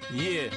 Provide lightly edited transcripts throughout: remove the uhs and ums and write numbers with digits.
Yeah.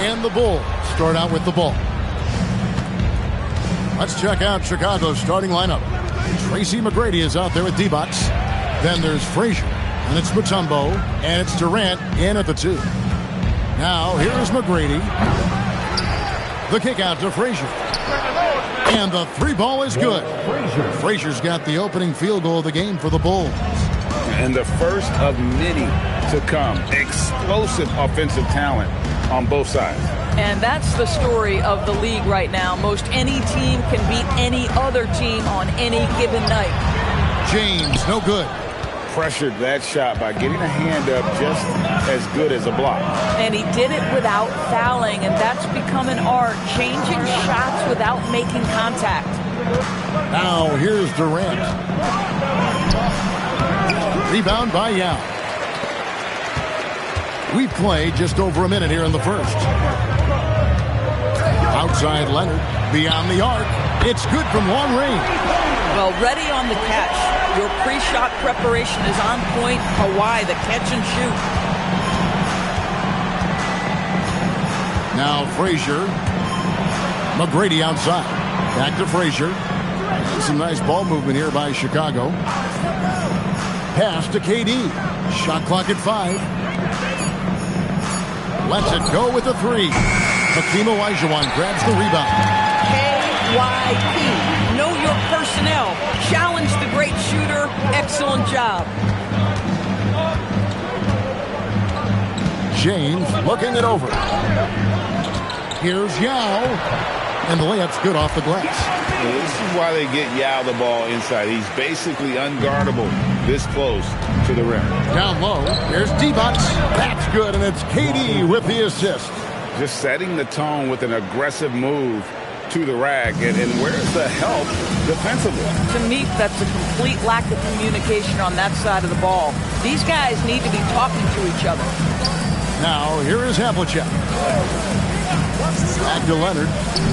And the Bulls start out with the ball. Let's check out Chicago's starting lineup. Tracy McGrady is out there with D-Bots. Then there's Frazier, and it's Mutombo, and it's Durant in at the 2. Now, here is McGrady. The kick out to Frazier. And the 3 ball is good. Frazier's got the opening field goal of the game for the Bulls. And the first of many to come. Explosive offensive talent on both sides. And that's the story of the league right now. Most any team can beat any other team on any given night. James, no good. Pressured that shot by getting a hand up just as good as a block. And he did it without fouling, and that's become an art, changing shots without making contact. Now here's Durant. Rebound by Yao. We play just over a minute here in the first. Outside Leonard, beyond the arc. It's good from long range. Well, ready on the catch. Your pre-shot preparation is on point. Kawhi, the catch and shoot. Now Frazier. McGrady outside. Back to Frazier. Some nice ball movement here by Chicago. Pass to KD. Shot clock at 5. Lets it go with a 3. Hakeem Olajuwon grabs the rebound. KYP. Know your personnel. Challenge the great shooter. Excellent job. James looking it over. Here's Yao. And the layup's good off the glass. Well, this is why they get Yao the ball inside. He's basically unguardable this close to the rim. Down low. Here's D-Bots. That's good, and it's KD with the assist. Just setting the tone with an aggressive move to the rack. And where's the help defensively? To me, that's a complete lack of communication on that side of the ball. These guys need to be talking to each other. Now, here is Havlicek. Back to Leonard.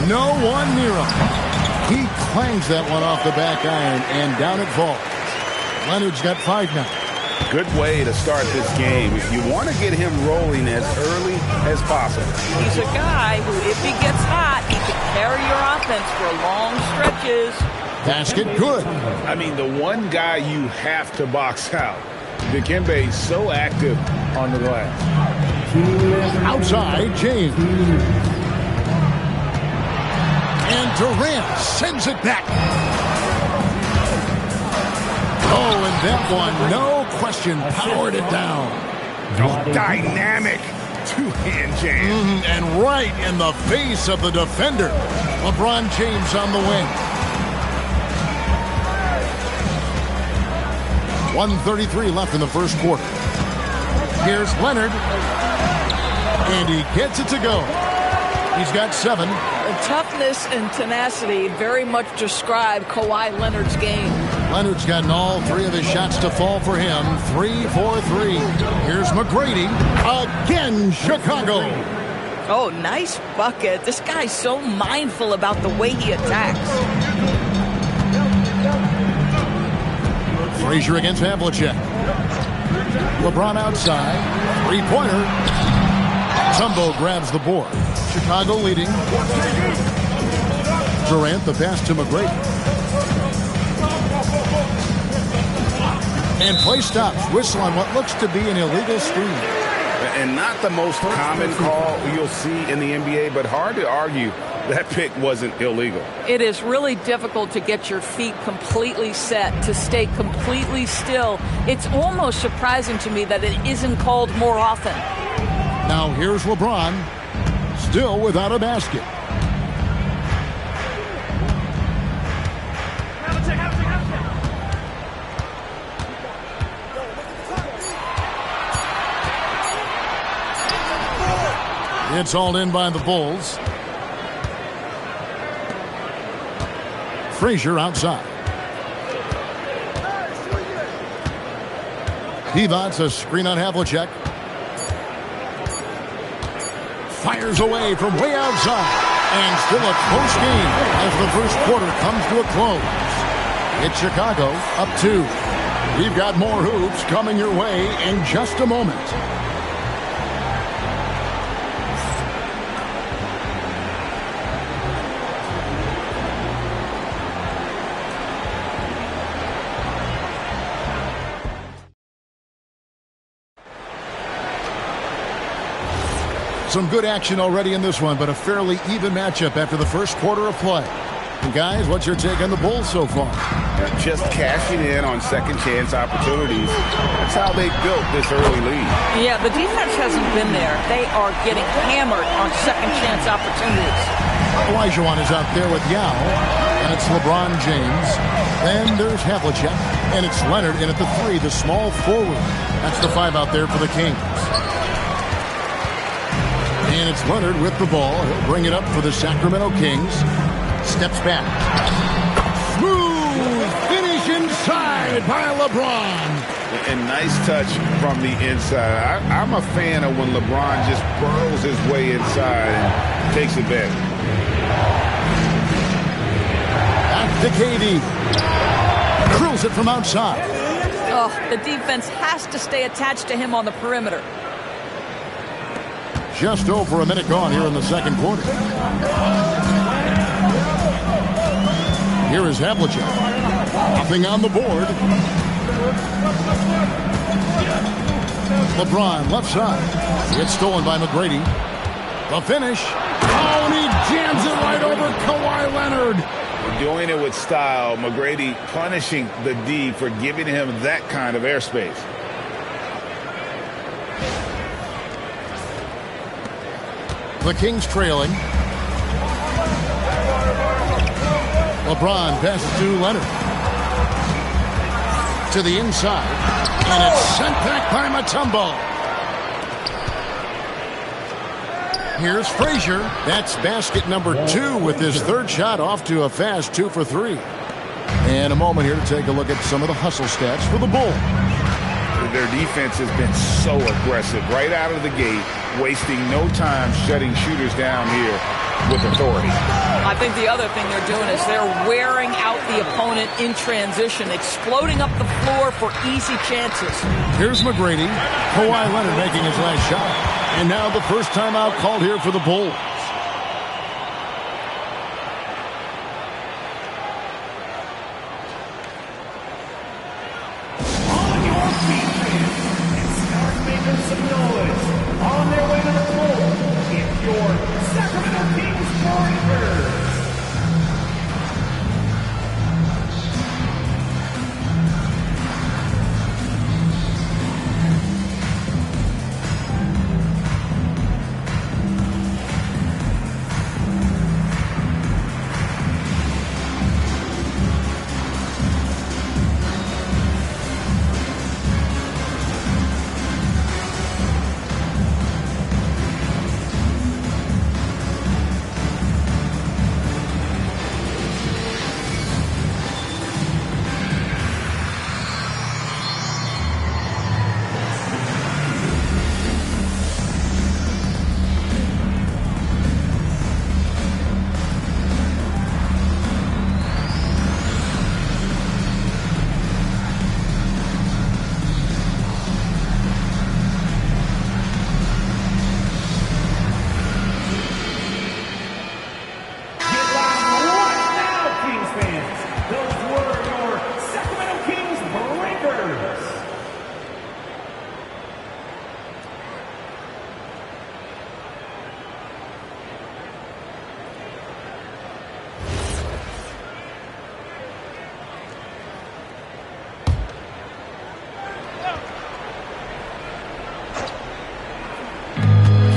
No one near him. He clangs that one off the back iron, and down it falls. Leonard's got 5 now. Good way to start this game. If you want to get him rolling as early as possible. He's a guy who, if he gets hot, he can carry your offense for long stretches. Basket good. I mean, the one guy you have to box out. Dikembe is so active on the glass. Outside, James. And Durant sends it back. Oh, and that one, no question, powered it down. Dynamic two-hand jam. And right in the face of the defender. LeBron James on the wing. 1:33 left in the first quarter. Here's Leonard. And he gets it to go. He's got 7. The toughness and tenacity very much describe Kawhi Leonard's game. Leonard's gotten all 3 of his shots to fall for him. 3 for 3. Here's McGrady. Again, Chicago. Oh, nice bucket. This guy's so mindful about the way he attacks. Frazier against Havlicek. LeBron outside. 3-pointer. Tumbo grabs the board. Chicago leading. Durant, the pass to McGrady. And play stops. Whistle on what looks to be an illegal screen. And not the most common call you'll see in the NBA, but hard to argue that pick wasn't illegal. It is really difficult to get your feet completely set, to stay completely still. It's almost surprising to me that it isn't called more often. Now here's LeBron, still without a basket. It's hauled in by the Bulls. Frazier outside. Divac, a screen on Havlicek. Fires away from way outside. And still a close game as the first quarter comes to a close. It's Chicago up 2. We've got more hoops coming your way in just a moment. Some good action already in this one, but a fairly even matchup after the first quarter of play. And guys, what's your take on the Bulls so far? Just cashing in on second chance opportunities. That's how they built this early lead. Yeah, the defense hasn't been there. They are getting hammered on second chance opportunities. Olajuwon is out there with Yao, and it's LeBron James. Then there's Havlicek, and it's Leonard in at the 3, the small forward. That's the 5 out there for the Kings. And it's Leonard with the ball. He'll bring it up for the Sacramento Kings. Steps back. Smooth finish inside by LeBron. And nice touch from the inside. I'm a fan of when LeBron just burrows his way inside and takes advantage. Back to KD. Drills it from outside. Oh, the defense has to stay attached to him on the perimeter. Just over a minute gone here in the second quarter. Here is Havlicek. Nothing on the board. LeBron left side. It's stolen by McGrady. The finish. Oh, and he jams it right over Kawhi Leonard. Doing it with style. McGrady punishing the D for giving him that kind of airspace. The Kings trailing. LeBron passes to Leonard. To the inside. And it's sent back by Mutombo. Here's Frazier. That's basket number 2 with his third shot off to a fast 2 for 3. And a moment here to take a look at some of the hustle stats for the Bulls. Their defense has been so aggressive right out of the gate, wasting no time shutting shooters down here with authority. I think the other thing they're doing is they're wearing out the opponent in transition, exploding up the floor for easy chances. Here's McGrady. Kawhi Leonard making his last shot. And now the first timeout called here for the Bulls. Some noise on their way to the floor. It's your Sacramento Kings Warriors.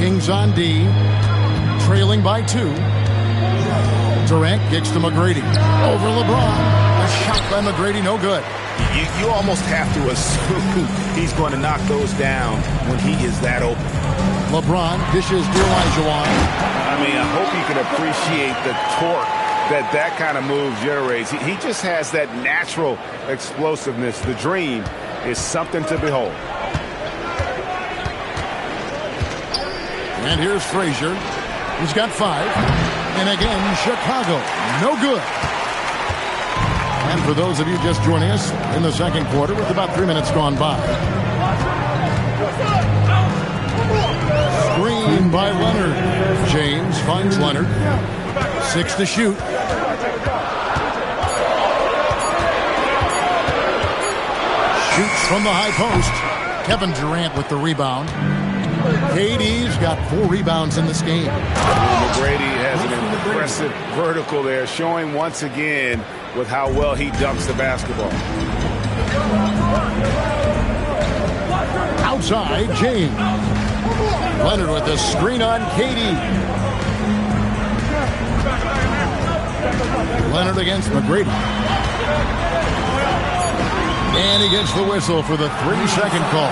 Kings on D, trailing by 2. Durant kicks to McGrady. Over LeBron. A shot by McGrady, no good. You almost have to assume he's going to knock those down when he is that open. LeBron dishes to Olajuwon. I mean, I hope you can appreciate the torque that kind of move generates. He just has that natural explosiveness. The dream is something to behold. And here's Frazier. He's got 5. And again, Chicago. No good. And for those of you just joining us in the second quarter with about 3 minutes gone by. Screen by Leonard. James finds Leonard. 6 to shoot. Shoots from the high post. Kevin Durant with the rebound. KD's got 4 rebounds in this game. McGrady has an impressive vertical there, showing once again with how well he dumps the basketball. Outside, James. Leonard with the screen on KD. Leonard against McGrady. And he gets the whistle for the 3-second call.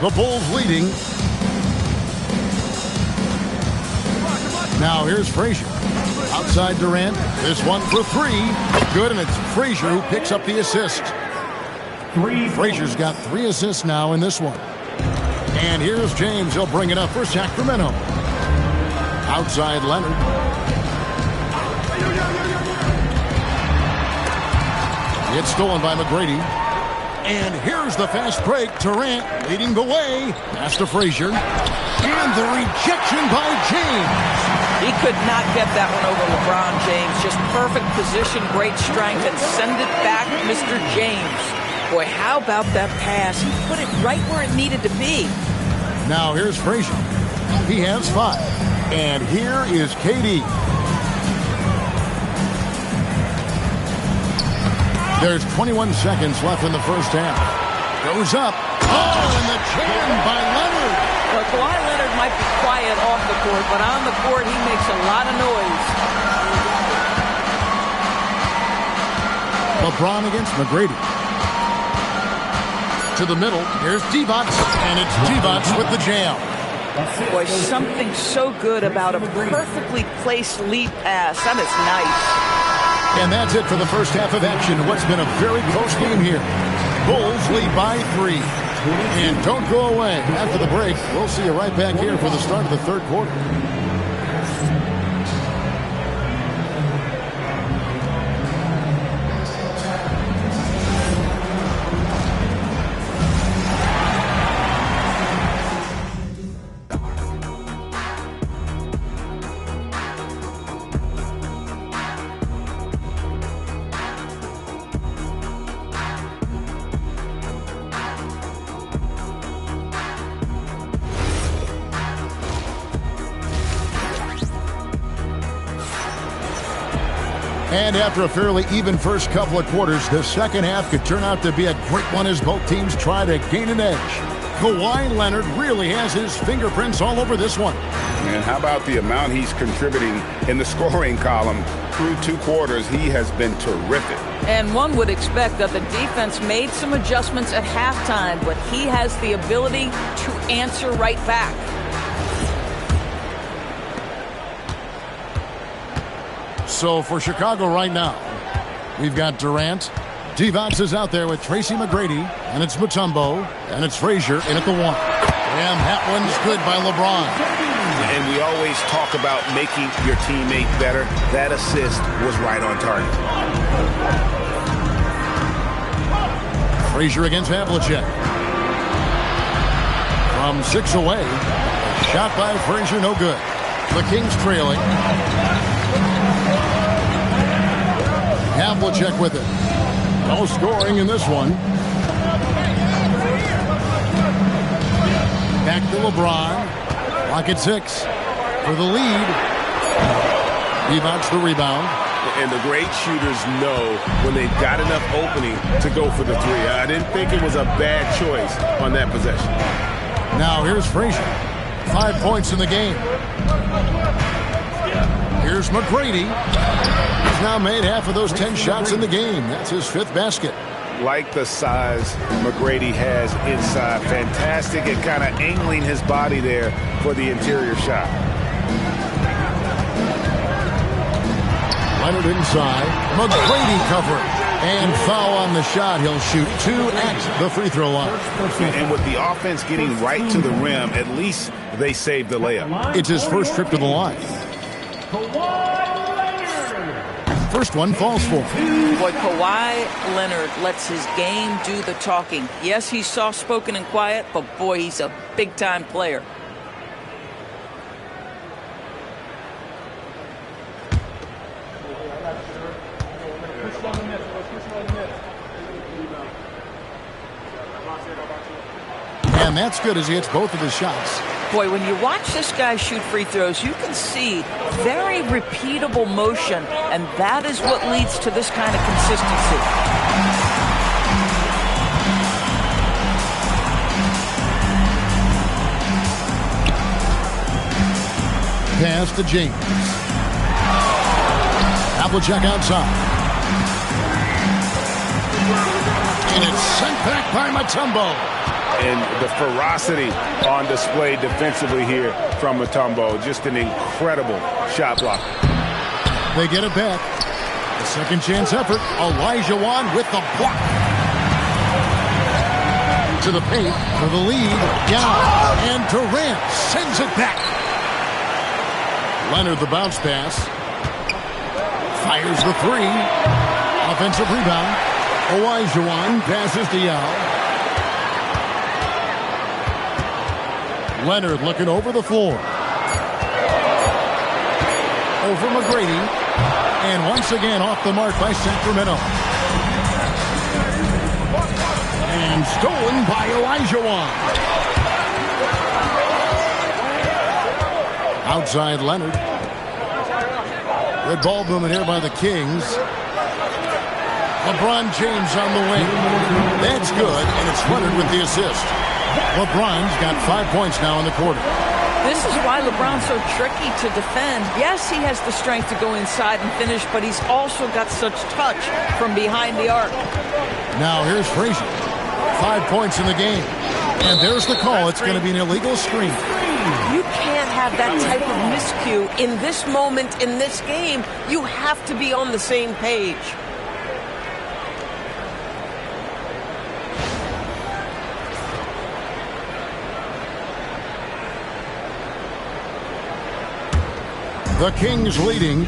The Bulls leading. Now here's Frazier. Outside Durant. This one for 3. Good, and it's Frazier who picks up the assist. Frazier's got 3 assists now in this one. And here's James. He'll bring it up for Sacramento. Outside Leonard. It's stolen by McGrady. And here's the fast break. Durant leading the way. Pass to Frazier. And the rejection by James. He could not get that one over LeBron James. Just perfect position, great strength, and send it back, Mr. James. Boy, how about that pass? He put it right where it needed to be. Now here's Frazier. He has 5. And here is KD. There's 21 seconds left in the first half. Goes up. Oh, and the jam by Leonard. Well, Kawhi Leonard might be quiet off the court, but on the court, he makes a lot of noise. LeBron against McGrady. To the middle. Here's Divac, and it's Divac with the jam. Boy, something so good about a perfectly placed lead pass. That is nice. And that's it for the first half of action. What's been a very close game here. Bulls lead by 3. And don't go away. After the break, we'll see you right back here for the start of the third quarter. And after a fairly even first couple of quarters, the second half could turn out to be a great one as both teams try to gain an edge. Kawhi Leonard really has his fingerprints all over this one. And how about the amount he's contributing in the scoring column through 2 quarters? He has been terrific. And one would expect that the defense made some adjustments at halftime, but he has the ability to answer right back. So for Chicago right now, we've got Durant. Divac is out there with Tracy McGrady, and it's Mutombo, and it's Frazier in at the 1. And that one's good by LeBron. And we always talk about making your teammate better. That assist was right on target. Frazier against Havlicek. From 6 away. Shot by Frazier, no good. The Kings trailing. Havlicek with it. No scoring in this one. Back to LeBron. Clock at 6 for the lead. Divac the rebound. And the great shooters know when they've got enough opening to go for the 3. I didn't think it was a bad choice on that possession. Now here's Frazier. 5 points in the game. Here's McGrady. He's now made half of those 10 shots in the game. That's his 5th basket. Like the size McGrady has inside. Fantastic at kind of angling his body there for the interior shot. Leonard inside. McGrady covering. And foul on the shot. He'll shoot 2 at the free throw line. And with the offense getting right to the rim, at least they saved the layup. It's his first trip to the line. first one falls for. Boy, Kawhi Leonard lets his game do the talking. Yes, he's soft-spoken and quiet, but boy, he's a big-time player. And that's good as he hits both of his shots. Boy, when you watch this guy shoot free throws, you can see very repeatable motion, and that is what leads to this kind of consistency. Pass to James. Havlicek outside. And it's sent back by Mutombo. And the ferocity on display defensively here from Mutombo. Just an incredible shot block. They get it back. The second chance effort. Olajuwon with the block. To the paint for the lead. Yao. And Durant sends it back. Leonard the bounce pass. Fires the three. Offensive rebound. Olajuwon passes to Yao. Leonard looking over the floor. Over McGrady. And once again off the mark by Sacramento. And stolen by Olajuwon. Outside Leonard. Good ball movement here by the Kings. LeBron James on the wing. That's good, and it's Leonard with the assist. LeBron's got 5 points now in the quarter. This is why LeBron's so tricky to defend. Yes, he has the strength to go inside and finish, but he's also got such touch from behind the arc. Now here's Frazier. 5 points in the game. And there's the call. It's going to be an illegal screen. You can't have that type of miscue in this moment, in this game. You have to be on the same page. The Kings leading.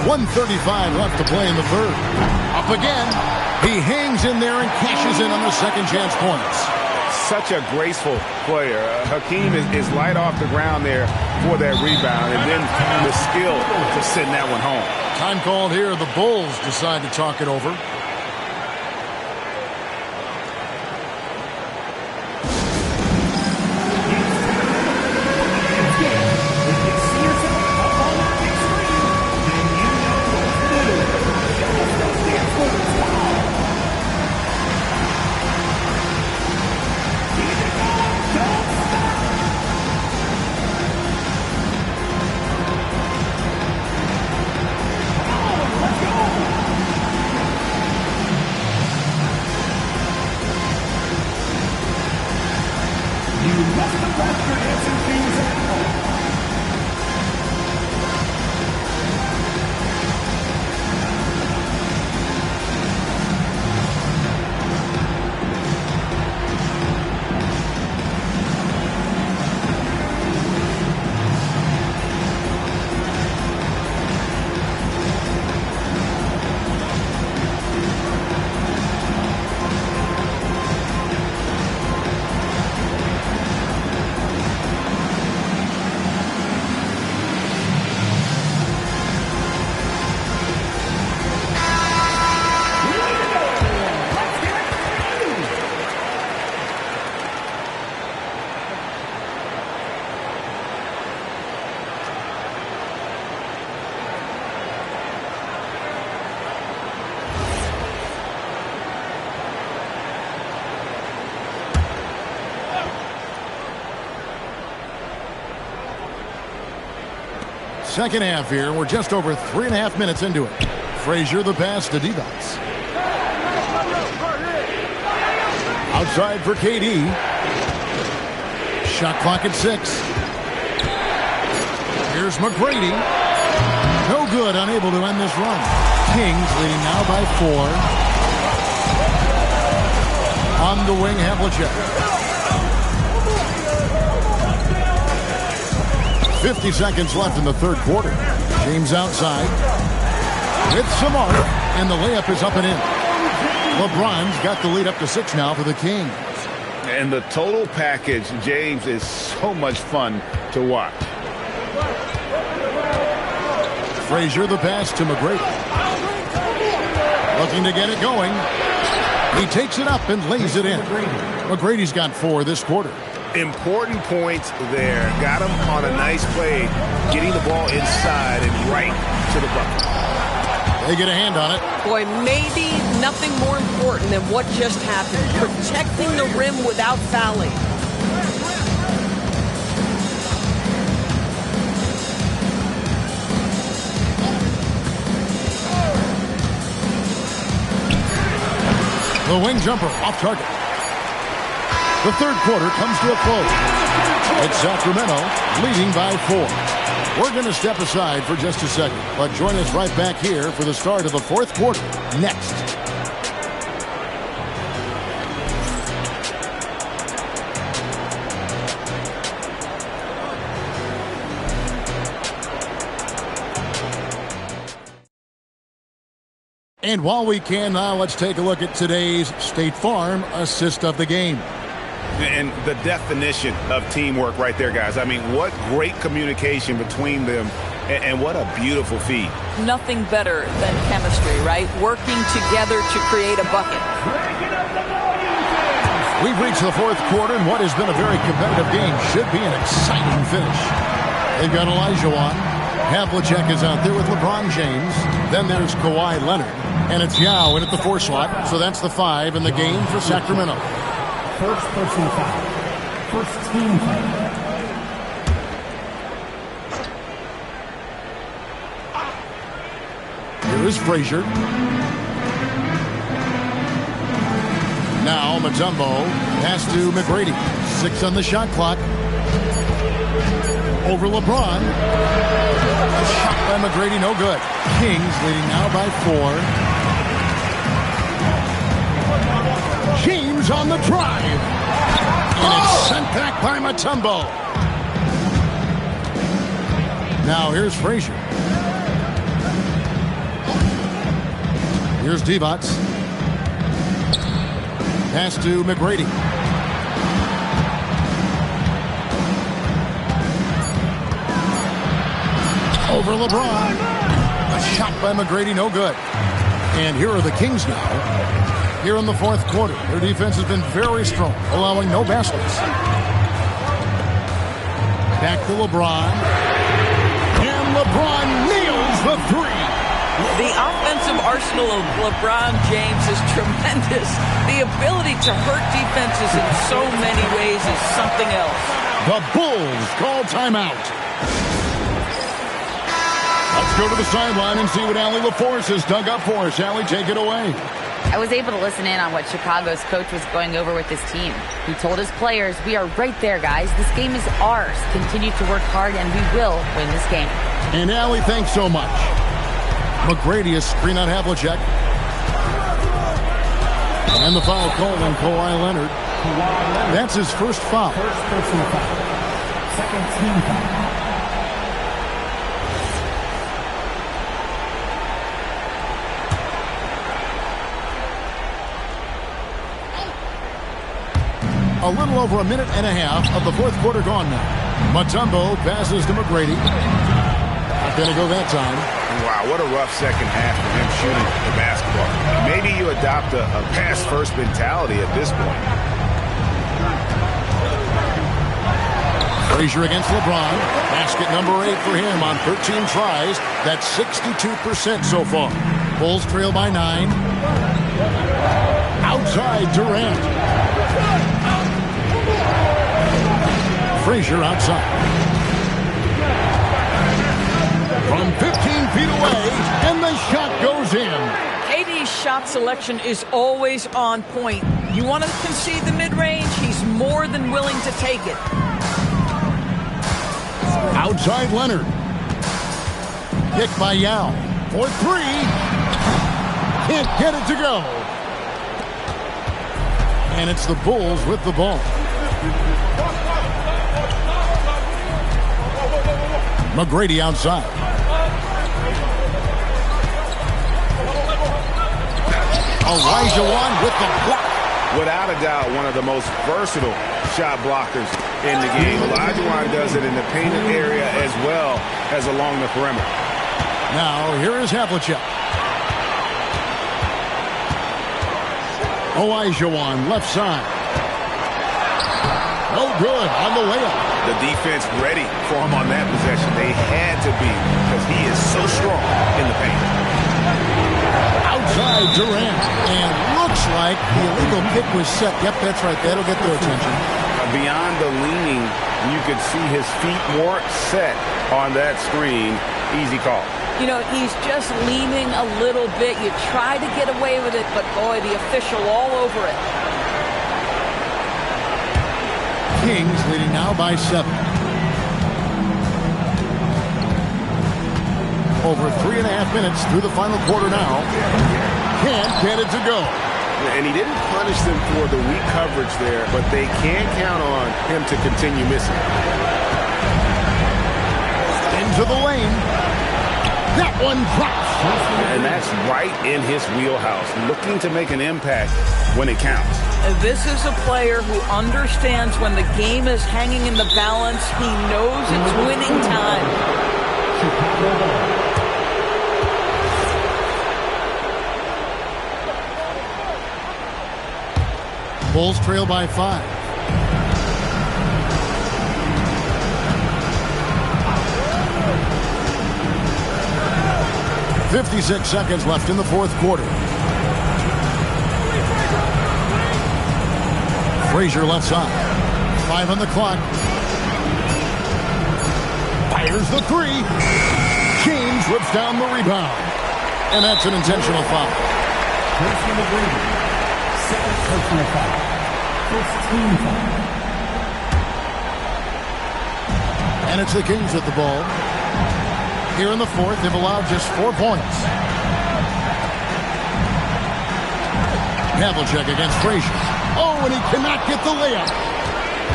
1:35 left to play in the third. Up again. He hangs in there and cashes in on the second chance points. Such a graceful player. Hakeem is light off the ground there for that rebound, and then the skill to send that one home. Time called here. The Bulls decide to talk it over. Second half here. We're just over 3.5 minutes into it. Frazier the pass to Divac. Outside for KD. Shot clock at 6. Here's McGrady. No good, unable to end this run. Kings leading now by 4. On the wing, Havlicek. 50 seconds left in the third quarter. James outside with some arc, and the layup is up and in. LeBron's got the lead up to 6 now for the Kings. And the total package, James, is so much fun to watch. Frazier, the pass to McGrady. Looking to get it going. He takes it up and lays it in. McGrady's got 4 this quarter. Important points there. Got him on a nice play, getting the ball inside and right to the bucket. They get a hand on it. Boy, maybe nothing more important than what just happened. Protecting the rim without fouling. The wing jumper off target. The third quarter comes to a close. It's Sacramento leading by 4. We're going to step aside for just a second, but join us right back here for the start of the fourth quarter next. And while we can now, let's take a look at today's State Farm assist of the game. And the definition of teamwork right there, guys. I mean, what great communication between them, and what a beautiful feed. Nothing better than chemistry, right? Working together to create a bucket. We've reached the fourth quarter, and what has been a very competitive game should be an exciting finish. They've got Elijah on. Havlicek is out there with LeBron James. Then there's Kawhi Leonard. And it's Yao in at the 4 slot. So that's the 5 in the game for Sacramento. First personal foul. First team foul. Here is Frazier. Now Mutombo pass to McGrady. 6 on the shot clock. Over LeBron. A shot by McGrady, no good. Kings leading now by 4. James on the drive. And it's sent back by Mutombo. Now here's Frazier. Here's Divac. Pass to McGrady. Over LeBron. A shot by McGrady, no good. And here are the Kings now. Here in the fourth quarter, their defense has been very strong, allowing no baskets. Back to LeBron. And LeBron nails the 3. The offensive arsenal of LeBron James is tremendous. The ability to hurt defenses in so many ways is something else. The Bulls call timeout. Let's go to the sideline and see what Allie LaForce has dug up for us. Allie, take it away. I was able to listen in on what Chicago's coach was going over with his team. He told his players, we are right there, guys. This game is ours. Continue to work hard, and we will win this game. And Allie, thanks so much. McGrady is screen on Havlicek. And the foul called on Kawhi Leonard. That's his first foul. First personal foul. Second team foul. A little over a minute and a half of the fourth quarter gone now. Mutombo passes to McGrady. Not going to go that time. Wow, what a rough second half for him shooting the basketball. Maybe you adopt a pass-first mentality at this point. Frazier against LeBron. Basket number 8 for him on 13 tries. That's 62% so far. Bulls trail by 9. Outside Durant. Frazier outside. From 15 feet away, and the shot goes in. KD's shot selection is always on point. You want to concede the mid-range, he's more than willing to take it. Outside Leonard. Kick by Yao. For 3. Can't get it to go. And it's the Bulls with the ball. McGrady outside. Olajuwon with the block. Without a doubt, one of the most versatile shot blockers in the game. Olajuwon does it in the painted area as well as along the perimeter. Now, here is Havlicek. Olajuwon, left side. No good on the layup. The defense ready for him on that possession. They had to be because he is so strong in the paint. Outside Durant. And looks like the illegal pick was set. Yep, that's right. That'll get their attention. Beyond the leaning, you could see his feet more set on that screen. Easy call. You know, he's just leaning a little bit. You try to get away with it, but boy, the official all over it. Kings leading now by 7. Over 3.5 minutes through the final quarter now. Can't get it to go. And he didn't punish them for the weak coverage there, but they can't count on him to continue missing. Into the lane. That one drops. And that's right in his wheelhouse, looking to make an impact when it counts. This is a player who understands when the game is hanging in the balance. He knows it's winning time. Bulls trail by 5. 56 seconds left in the fourth quarter. Frazier left side. 5 on the clock. Fires the 3. James rips down the rebound. And that's an intentional foul. Tracy McGrady, second personal foul. First team foul. And it's the Kings with the ball. Here in the fourth, they've allowed just 4 points. Havlicek against Frazier. Oh, and he cannot get the layup.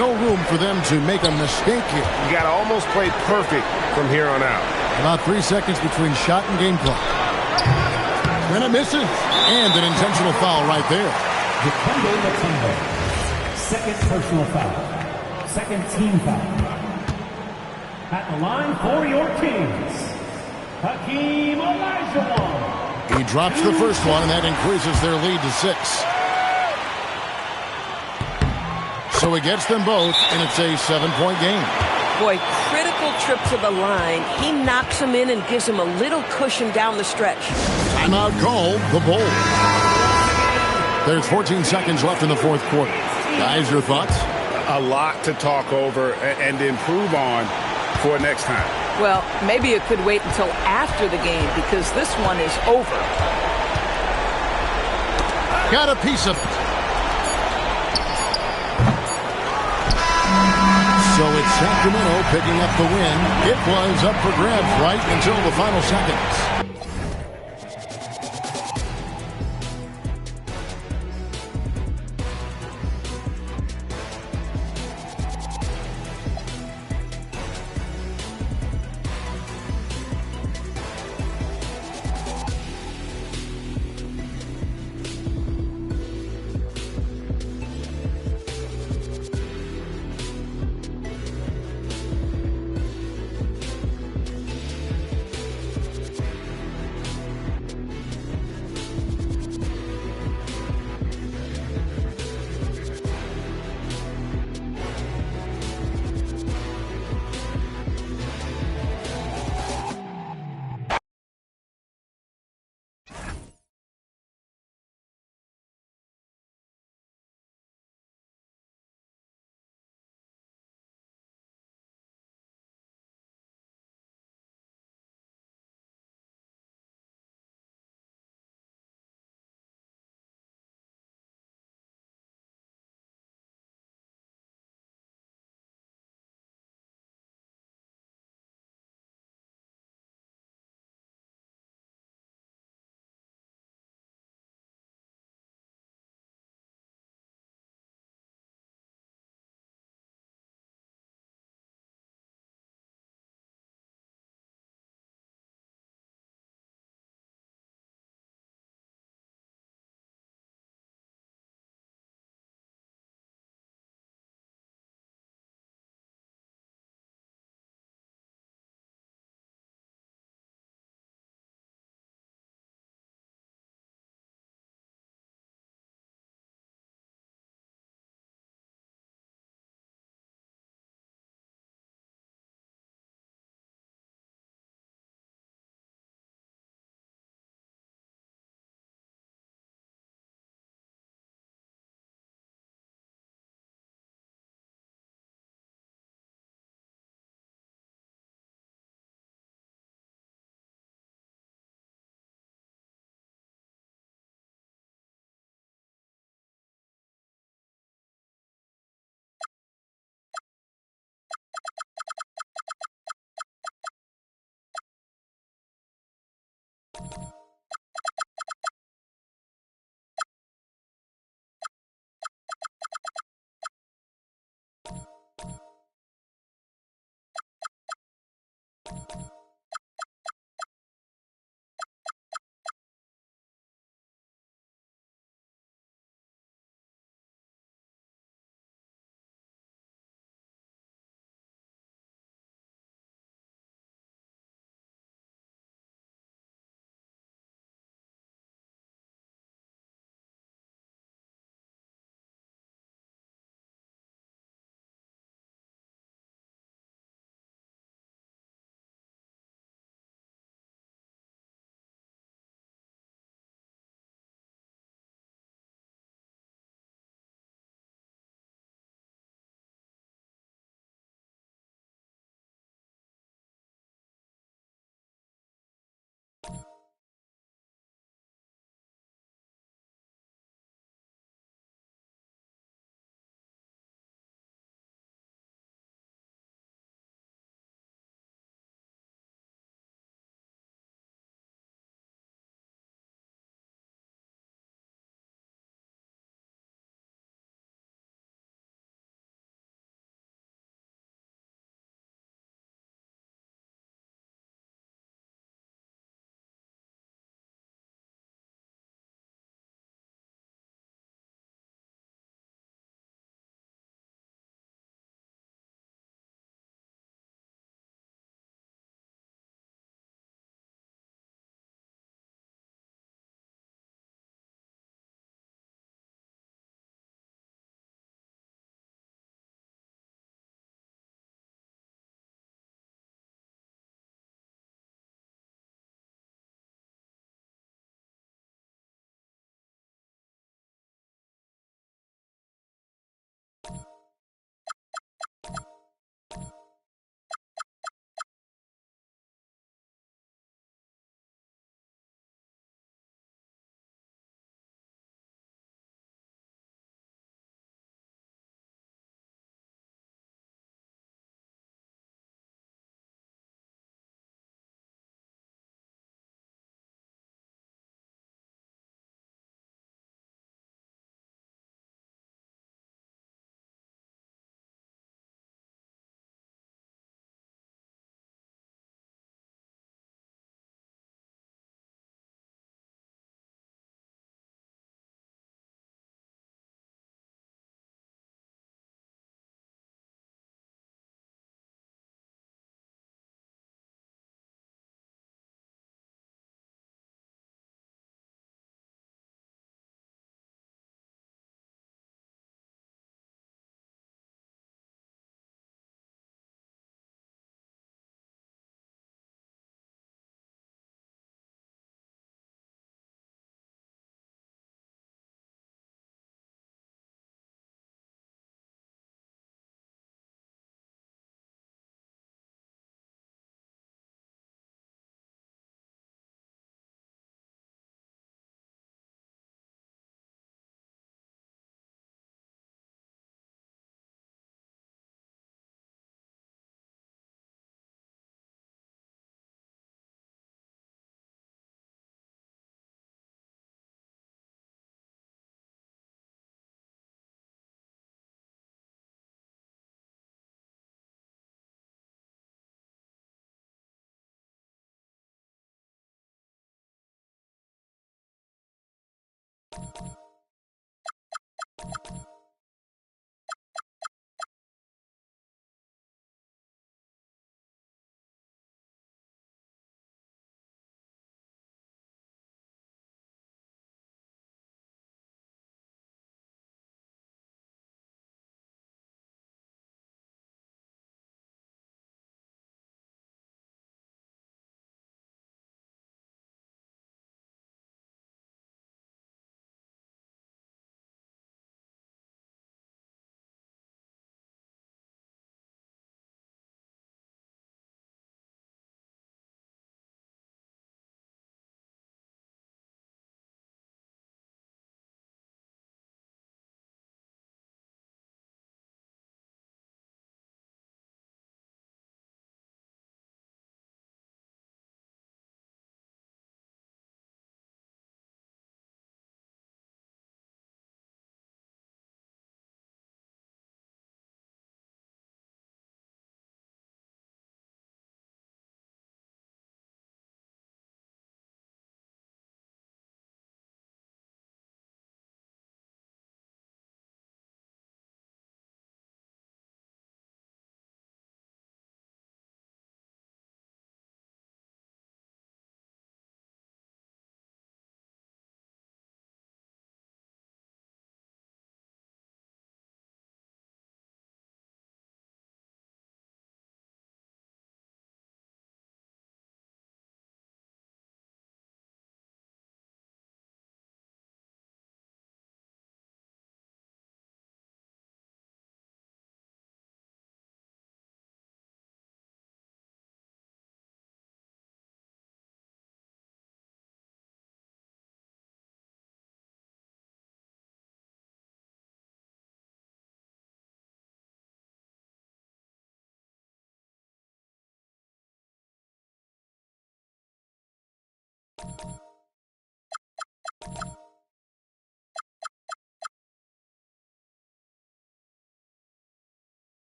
No room for them to make a mistake here. You got to almost play perfect from here on out. About 3 seconds between shot and game clock. And it misses. And an intentional foul right there. Dikembe Mutombo, second personal foul. Second team foul. At the line for your Kings, Hakeem Olajuwon. He drops the first one, and that increases their lead to 6. So he gets them both, and it's a 7-point game. Boy, critical trip to the line. He knocks him in and gives him a little cushion down the stretch. Timeout called, the Bulls. There's 14 seconds left in the fourth quarter. Guys, your thoughts? A lot to talk over and improve on for next time. Well, maybe it could wait until after the game because this one is over. Got a piece of it. So it's Sacramento picking up the win. It was up for grabs right until the final seconds.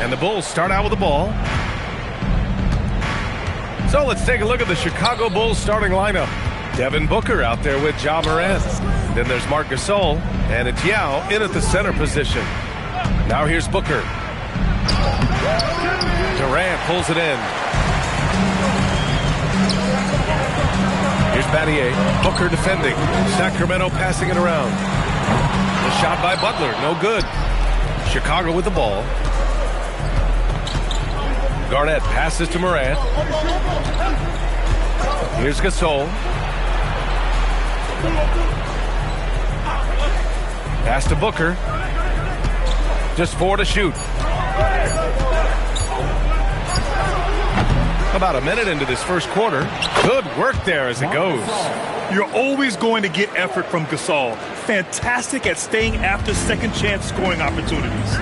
And the Bulls start out with the ball. So let's take a look at the Chicago Bulls starting lineup. Devin Booker out there with Ja Morant. Then there's Marc Gasol, and it's Yao in at the center position. Now here's Booker. Durant pulls it in. Here's Battier. Booker defending. Sacramento passing it around. The shot by Butler, no good. Chicago with the ball. Garnett passes to Morant. Here's Gasol. Pass to Booker. Just 4 to shoot. About a minute into this first quarter. Good work there as it goes. You're always going to get effort from Gasol. Fantastic at staying after second chance scoring opportunities.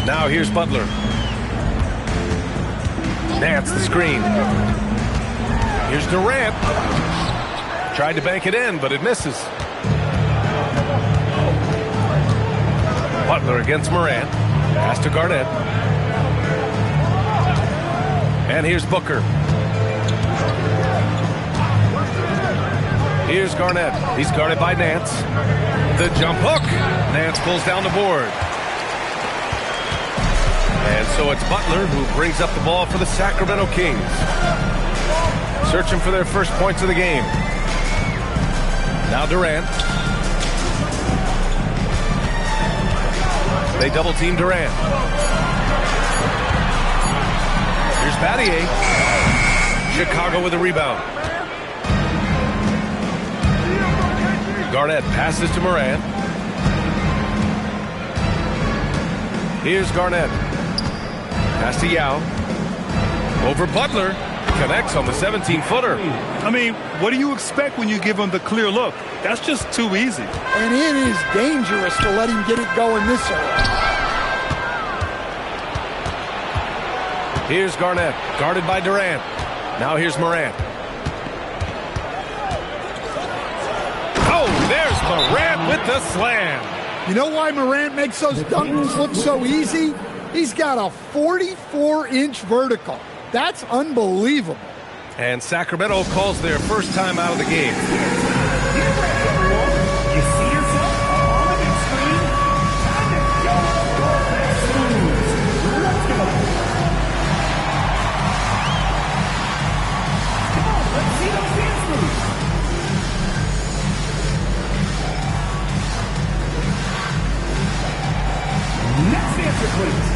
Now here's Butler. Nance the screen. Here's Durant. Tried to bank it in, but it misses. Butler against Morant. Pass to Garnett. And here's Booker. Here's Garnett. He's guarded by Nance. The jump hook. Nance pulls down the board. And so it's Butler who brings up the ball for the Sacramento Kings. Searching for their first points of the game. Now Durant. They double team Durant. Here's Battier. Chicago with a rebound. Garnett passes to Morant. Here's Garnett. Pass to Yao. Over Butler. Connects on the 17-footer. I mean, what do you expect when you give him the clear look? That's just too easy. And it is dangerous to let him get it going this early. Here's Garnett, guarded by Durant. Now here's Morant. Oh, there's Morant with the slam. You know why Morant makes those dunks look so easy? He's got a 44-inch vertical. That's unbelievable. And Sacramento calls their first time out of the game. You see yourself on the big screen? Time to show your best moves. Let's go. Come on, let's see those dance moves. Next dancer, please.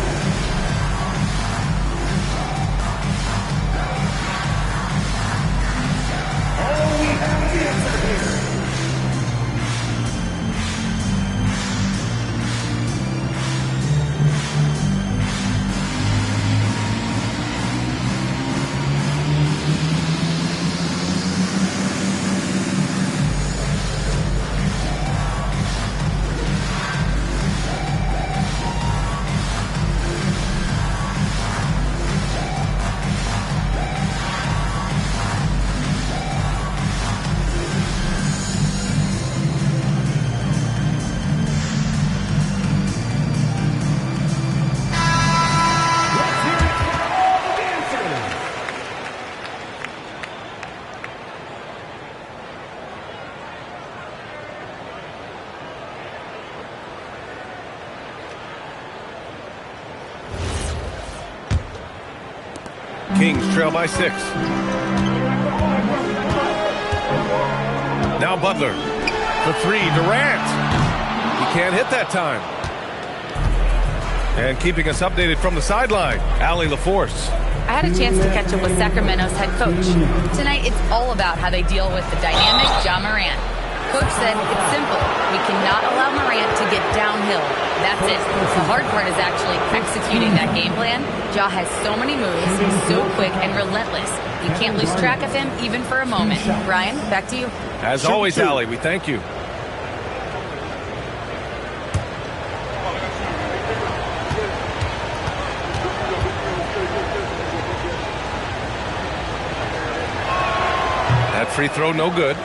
Kings trail by 6. Now Butler. The three, Durant. He can't hit that time. And keeping us updated from the sideline, Allie LaForce. I had a chance to catch up with Sacramento's head coach. Tonight, it's all about how they deal with the dynamic Ja Morant. Coach said it's simple. We cannot allow Morant to get downhill. That's it. The hard part is actually executing that game plan. Ja has so many moves, he's so quick and relentless. You can't lose track of him even for a moment. Brian, back to you. As always, Allie, we thank you. That free throw, no good.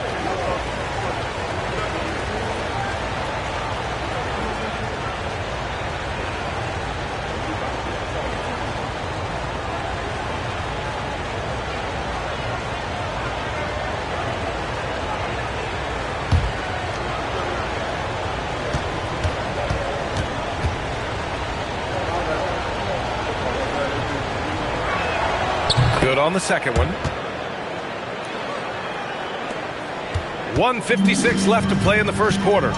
Good on the second one. 1:56 left to play in the first quarter.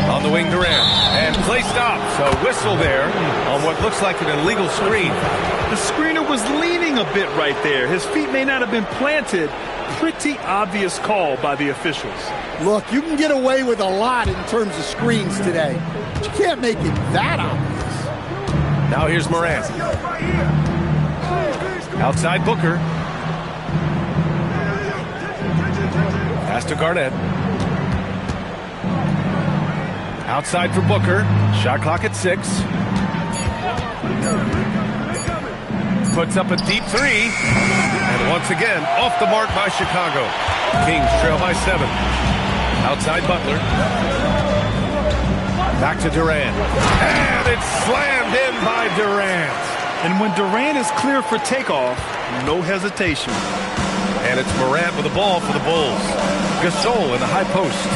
On the wing, Durant. And play stops. A whistle there on what looks like an illegal screen. The screener was leaning a bit right there. His feet may not have been planted. Pretty obvious call by the officials. Look, you can get away with a lot in terms of screens today. But you can't make it that obvious. Now here's Morant. Outside Booker. Pass to Garnett. Outside for Booker. Shot clock at 6. Puts up a deep three. And once again, off the mark by Chicago. Kings trail by 7. Outside Butler. Back to Durant. And it's slammed in by Durant. And when Durant is clear for takeoff, no hesitation. And it's Morant with the ball for the Bulls. Gasol in the high post.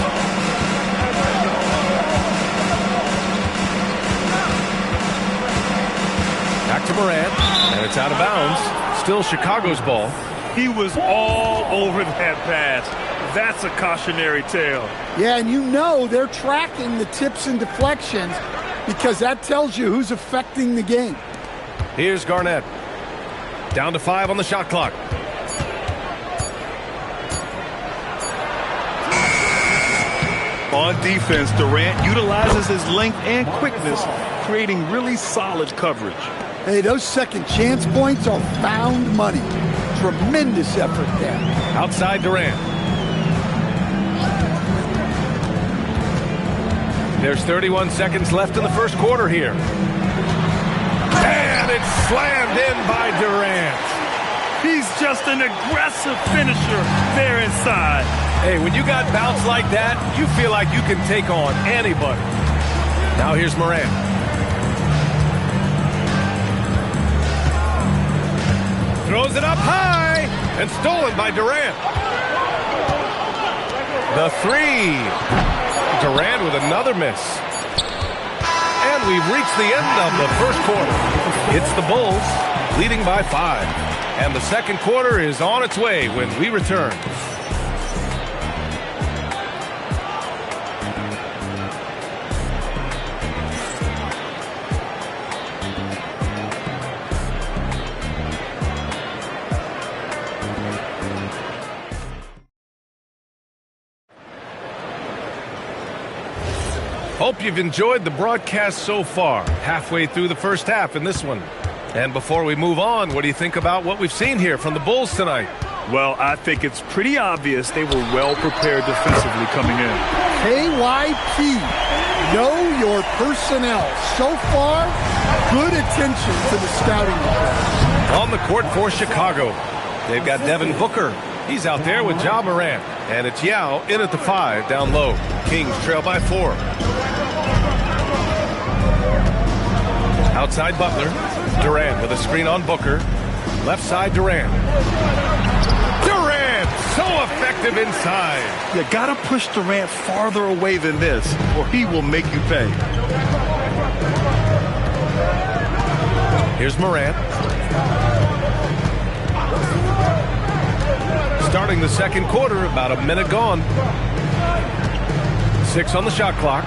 Back to Morant, and it's out of bounds. Still Chicago's ball. He was all over that pass. That's a cautionary tale. Yeah, and you know they're tracking the tips and deflections because that tells you who's affecting the game. Here's Garnett. Down to 5 on the shot clock. On defense, Durant utilizes his length and quickness, creating really solid coverage. Hey, those second chance points are found money. Tremendous effort there. Outside Durant. There's 31 seconds left in the first quarter here. And it's slammed in by Durant. He's just an aggressive finisher there inside. Hey, when you got bounce like that, you feel like you can take on anybody. Now here's Morant. Throws it up high and stolen by Durant. The 3. Durant with another miss. And we've reached the end of the first quarter. It's the Bulls leading by 5. And the second quarter is on its way when we return. Hope you've enjoyed the broadcast so far. Halfway through the first half in this one. And before we move on, what do you think about what we've seen here from the Bulls tonight? Well, I think it's pretty obvious they were well prepared defensively coming in. KYP, know your personnel. So far, good attention to the scouting report. On the court for Chicago, they've got Devin Booker. He's out there with Ja Morant. And it's Yao in at the 5 down low. Kings trail by 4. Outside Butler. Durant with a screen on Booker. Left side Durant. Durant, so effective inside. You gotta push Durant farther away than this, or he will make you pay. Here's Morant. Starting the second quarter, about a minute gone. 6 on the shot clock.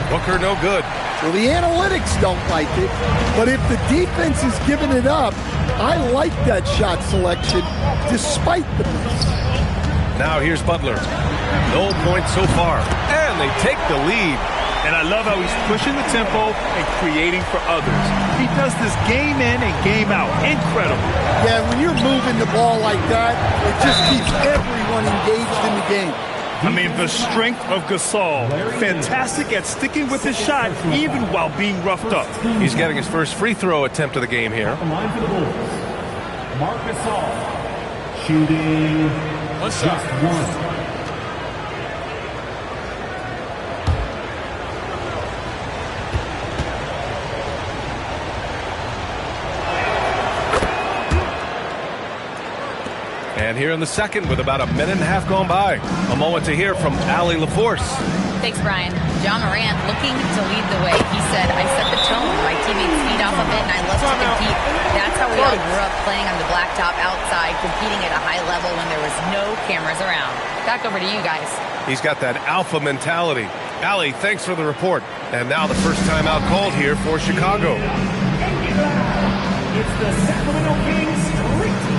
Booker no good. Well, the analytics don't like it, but if the defense is giving it up, I like that shot selection despite the miss. Now here's Butler. No points so far, and they take the lead. And I love how he's pushing the tempo and creating for others. He does this game in and game out. Incredible. Yeah, when you're moving the ball like that, it just keeps everyone engaged in the game. I mean, the strength of Gasol. Fantastic at sticking with his shot, even while being roughed up. He's getting his first free throw attempt of the game here. Marc Gasol shooting just 1. And here in the second with about a minute and a half gone by. A moment to hear from Allie LaForce. Thanks, Brian. Ja Morant looking to lead the way. He said, I set the tone. My teammates feed off of it, and I love to compete. That's how we all grew up, playing on the blacktop outside, competing at a high level when there was no cameras around. Back over to you guys. He's got that alpha mentality. Allie, thanks for the report. And now the first time out called here for Chicago. It's the Sacramento Kings Street Team.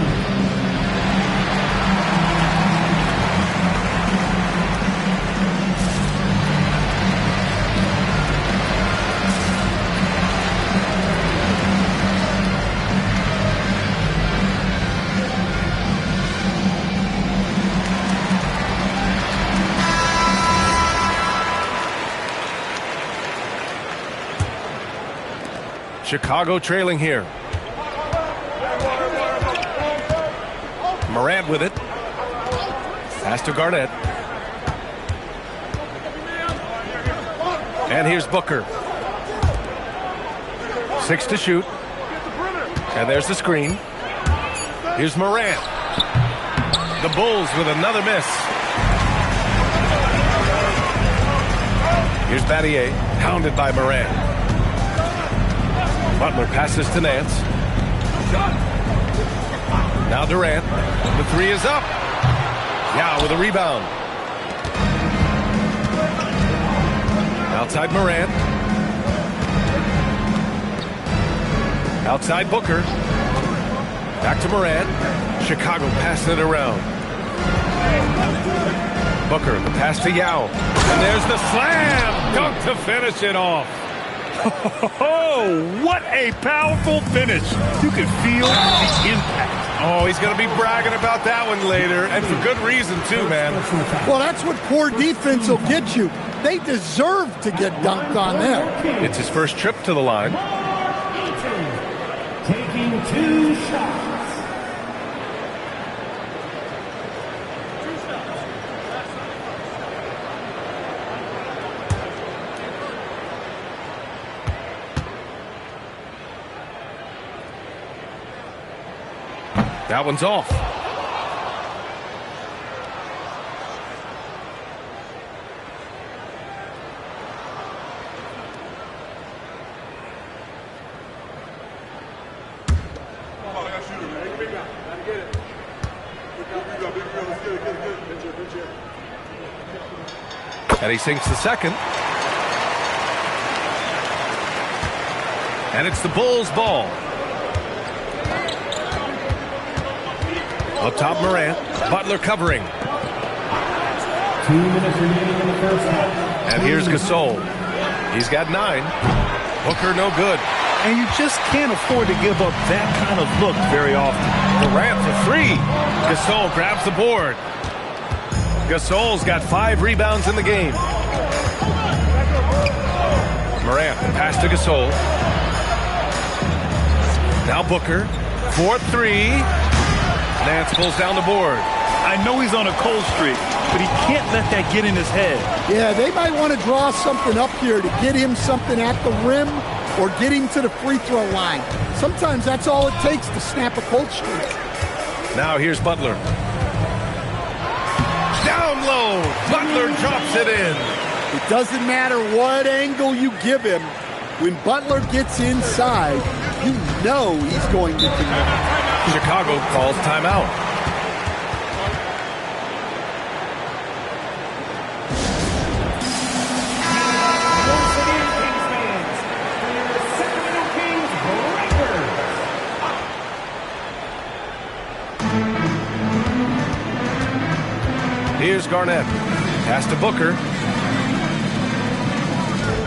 Chicago trailing here. Morant with it. Pass to Garnett. And here's Booker. 6 to shoot. And there's the screen. Here's Morant. The Bulls with another miss. Here's Battier, hounded by Morant. Butler passes to Nance. Now Durant. The three is up. Yao with a rebound. Outside Morant. Outside Booker. Back to Morant. Chicago passing it around. Booker, the pass to Yao. And there's the slam! Dunk to finish it off. Oh, what a powerful finish. You can feel the impact. Oh, he's going to be bragging about that one later, and for good reason, too, man. Well, that's what poor defense will get you. They deserve to get dunked on there. It's his first trip to the line. Taking 2 shots. That one's off. And he sinks the second. And it's the Bulls' ball. Up top, Morant. Butler covering. 2 minutes remaining in the first half. And here's Gasol. He's got 9. Booker no good. And you just can't afford to give up that kind of look very often. Durant for 3. Gasol grabs the board. Gasol's got 5 rebounds in the game. Morant, pass to Gasol. Now Booker. 4-3. Nance pulls down the board. I know he's on a cold streak, but he can't let that get in his head. Yeah, they might want to draw something up here to get him something at the rim or get him to the free throw line. Sometimes that's all it takes to snap a cold streak. Now here's Butler. Down low. Butler drops it in. It doesn't matter what angle you give him. When Butler gets inside, you know he's going to connect. Chicago calls timeout. Once again, Kings fans, for your Sacramento Kings breakers. Here's Garnett. Pass to Booker.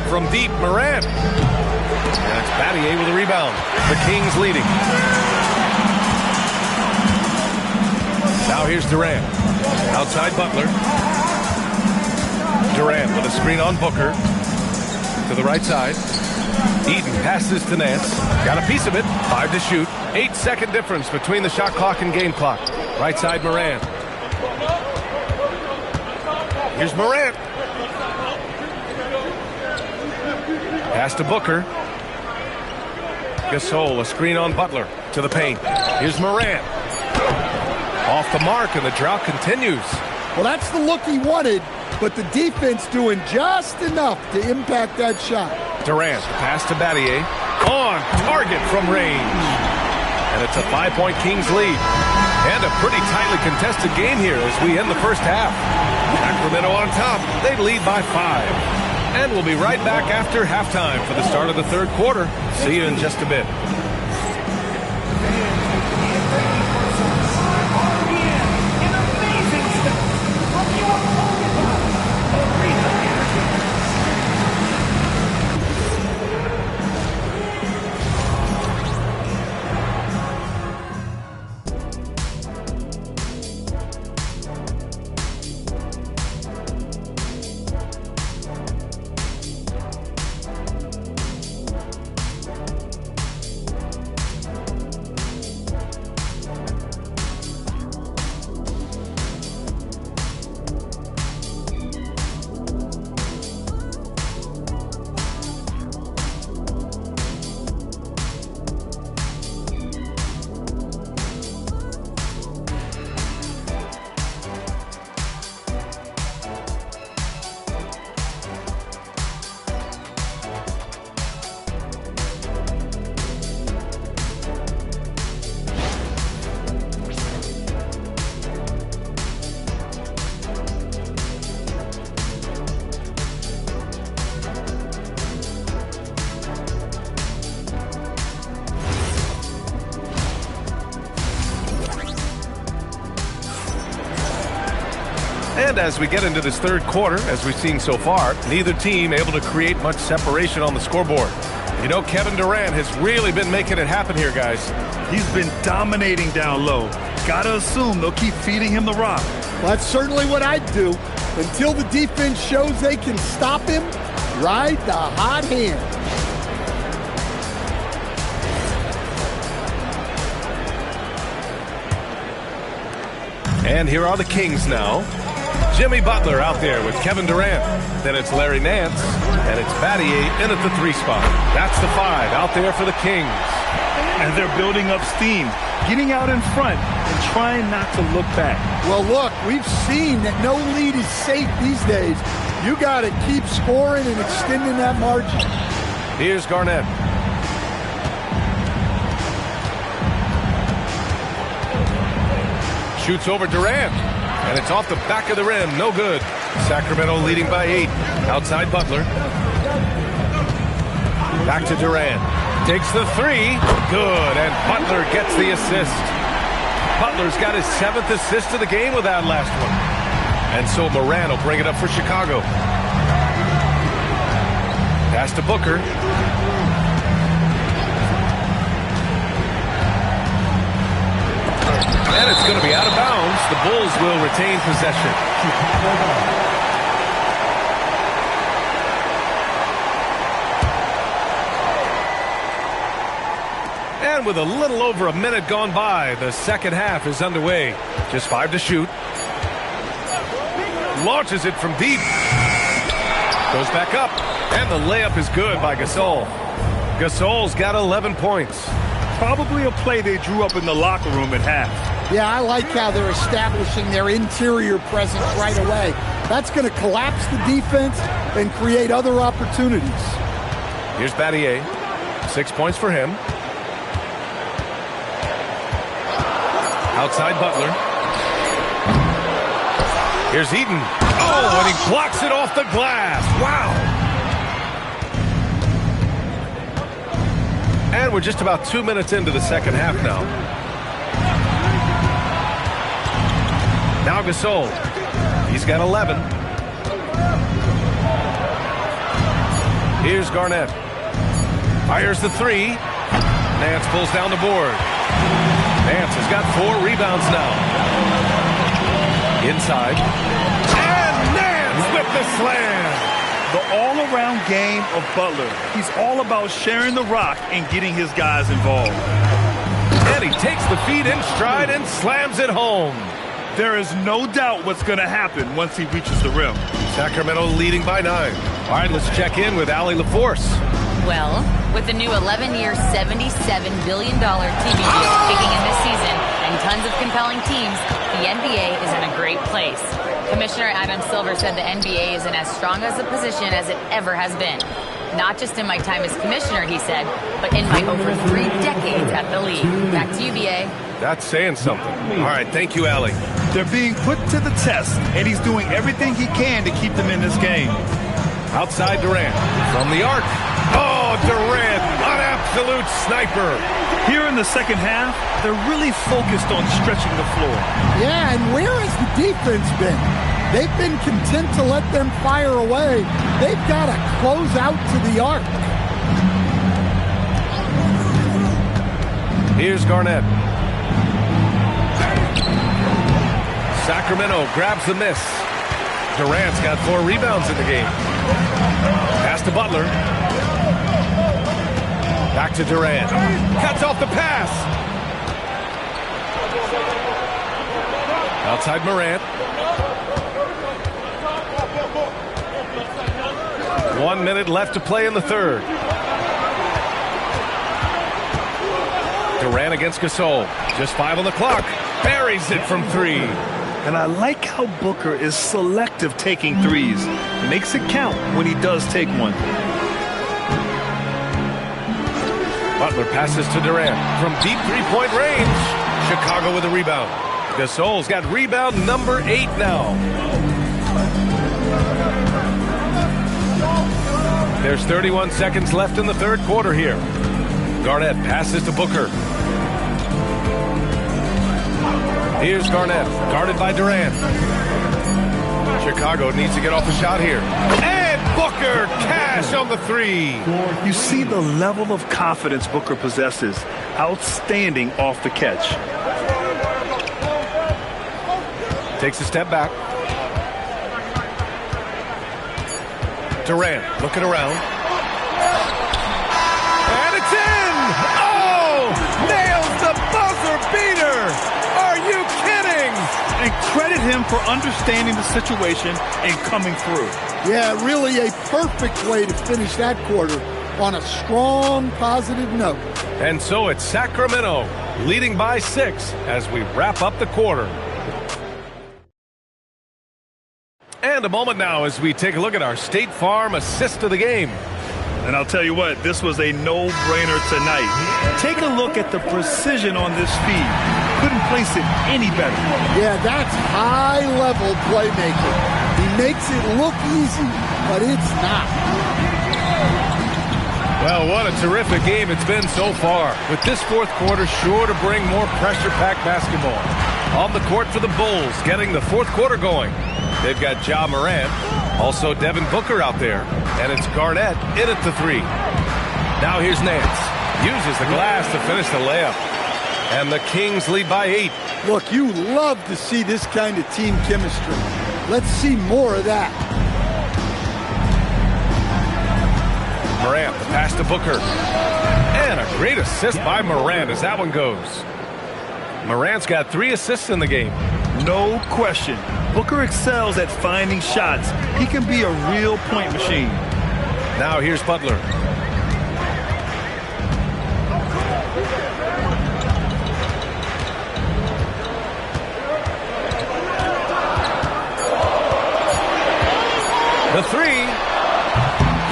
From deep, Morant. And it's Battier with a rebound. The Kings leading. Now here's Durant. Outside Butler. Durant with a screen on Booker. To the right side. Eden passes to Nance. Got a piece of it. 5 to shoot. 8-second difference between the shot clock and game clock. Right side Morant. Here's Morant. Pass to Booker. Gasol, a screen on Butler. To the paint. Here's Morant. Off the mark, and the drought continues. Well, that's the look he wanted, but the defense doing just enough to impact that shot. Durant, pass to Battier. On target from range. And it's a 5-point Kings lead. And a pretty tightly contested game here as we end the first half. Sacramento on top. They lead by 5. And we'll be right back after halftime for the start of the third quarter. See you in just a bit. And as we get into this third quarter, as we've seen so far, neither team able to create much separation on the scoreboard. You know, Kevin Durant has really been making it happen here, guys. He's been dominating down low. Gotta assume they'll keep feeding him the rock. Well, that's certainly what I'd do. Until the defense shows they can stop him, ride the hot hand. And here are the Kings now. Jimmy Butler out there with Kevin Durant. Then it's Larry Nance, and it's Battier in at the 3 spot. That's the 5 out there for the Kings. And they're building up steam, getting out in front and trying not to look back. Well, look, we've seen that no lead is safe these days. You got to keep scoring and extending that margin. Here's Garnett. Shoots over Durant, and it's off the back of the rim. No good. Sacramento leading by 8. Outside Butler. Back to Durant. Takes the 3. Good, and Butler gets the assist. Butler's got his 7th assist of the game with that last one. And so Morant will bring it up for Chicago. Pass to Booker. And it's going to be out of bounds. The Bulls will retain possession. And with a little over a minute gone by, the second half is underway. Just 5 to shoot. Launches it from deep. Goes back up. And the layup is good by Gasol. Gasol's got 11 points. Probably a play they drew up in the locker room at half. Yeah, I like how they're establishing their interior presence right away. That's going to collapse the defense and create other opportunities. Here's Battier. 6 points for him. Outside Butler. Here's Eaton. Oh, and he blocks it off the glass. Wow. And we're just about 2 minutes into the second half now. Now Gasol. He's got 11. Here's Garnett. Fires the 3. Nance pulls down the board. Nance has got 4 rebounds now. Inside. And Nance with the slam. The all-around game of Butler. He's all about sharing the rock and getting his guys involved. And he takes the feed in stride and slams it home. There is no doubt what's going to happen once he reaches the rim. Sacramento leading by 9. All right, let's check in with Allie LaForce. Well, with the new 11-year, $77 billion TV deal kicking in this season and tons of compelling teams, the NBA is in a great place. Commissioner Adam Silver said the NBA is in as strong as a position as it ever has been. Not just in my time as commissioner, he said, but in my over 3 decades at the league. Back to you, BA. That's saying something. All right, thank you, Allie. They're being put to the test, and he's doing everything he can to keep them in this game. Outside Durant. From the arc. Oh, Durant, an absolute sniper. Here in the second half, they're really focused on stretching the floor. Yeah, and where has the defense been? They've been content to let them fire away. They've got to close out to the arc. Here's Garnett. Sacramento grabs the miss. Durant's got 4 rebounds in the game. Pass to Butler. Back to Durant. Cuts off the pass. Outside Morant. 1 minute left to play in the third. Durant against Gasol. Just 5 on the clock. Buries it from 3. And I like how Booker is selective taking threes. Makes it count when he does take one. Butler passes to Durant from deep three-point range. Chicago with a rebound. Gasol's got rebound number 8 now. There's 31 seconds left in the third quarter here. Garnett passes to Booker. Here's Garnett, guarded by Durant. Chicago needs to get off the shot here. And Booker cash on the three. You see the level of confidence Booker possesses. Outstanding off the catch. Takes a step back. Durant looking around. And it's in! Oh! Nails the buzzer beater! Are you kidding? And credit him for understanding the situation and coming through. Yeah, really a perfect way to finish that quarter on a strong, positive note. And so it's Sacramento leading by 6 as we wrap up the quarter. And a moment now as we take a look at our State Farm assist of the game. And I'll tell you what, this was a no-brainer tonight. Take a look at the precision on this feed. Couldn't place it any better. Yeah, that's high-level playmaking. He makes it look easy, but it's not. Well, what a terrific game it's been so far. With this fourth quarter sure to bring more pressure-packed basketball. On the court for the Bulls, getting the fourth quarter going. They've got Ja Morant, also Devin Booker out there, and it's Garnett in at the three. Now here's Nance. Uses the glass to finish the layup. And the Kings lead by 8. Look, you love to see this kind of team chemistry. Let's see more of that. Morant, the pass to Booker. And a great assist by Morant as that one goes. Morant's got 3 assists in the game. No question. Booker excels at finding shots. He can be a real point machine. Now here's Butler. The three.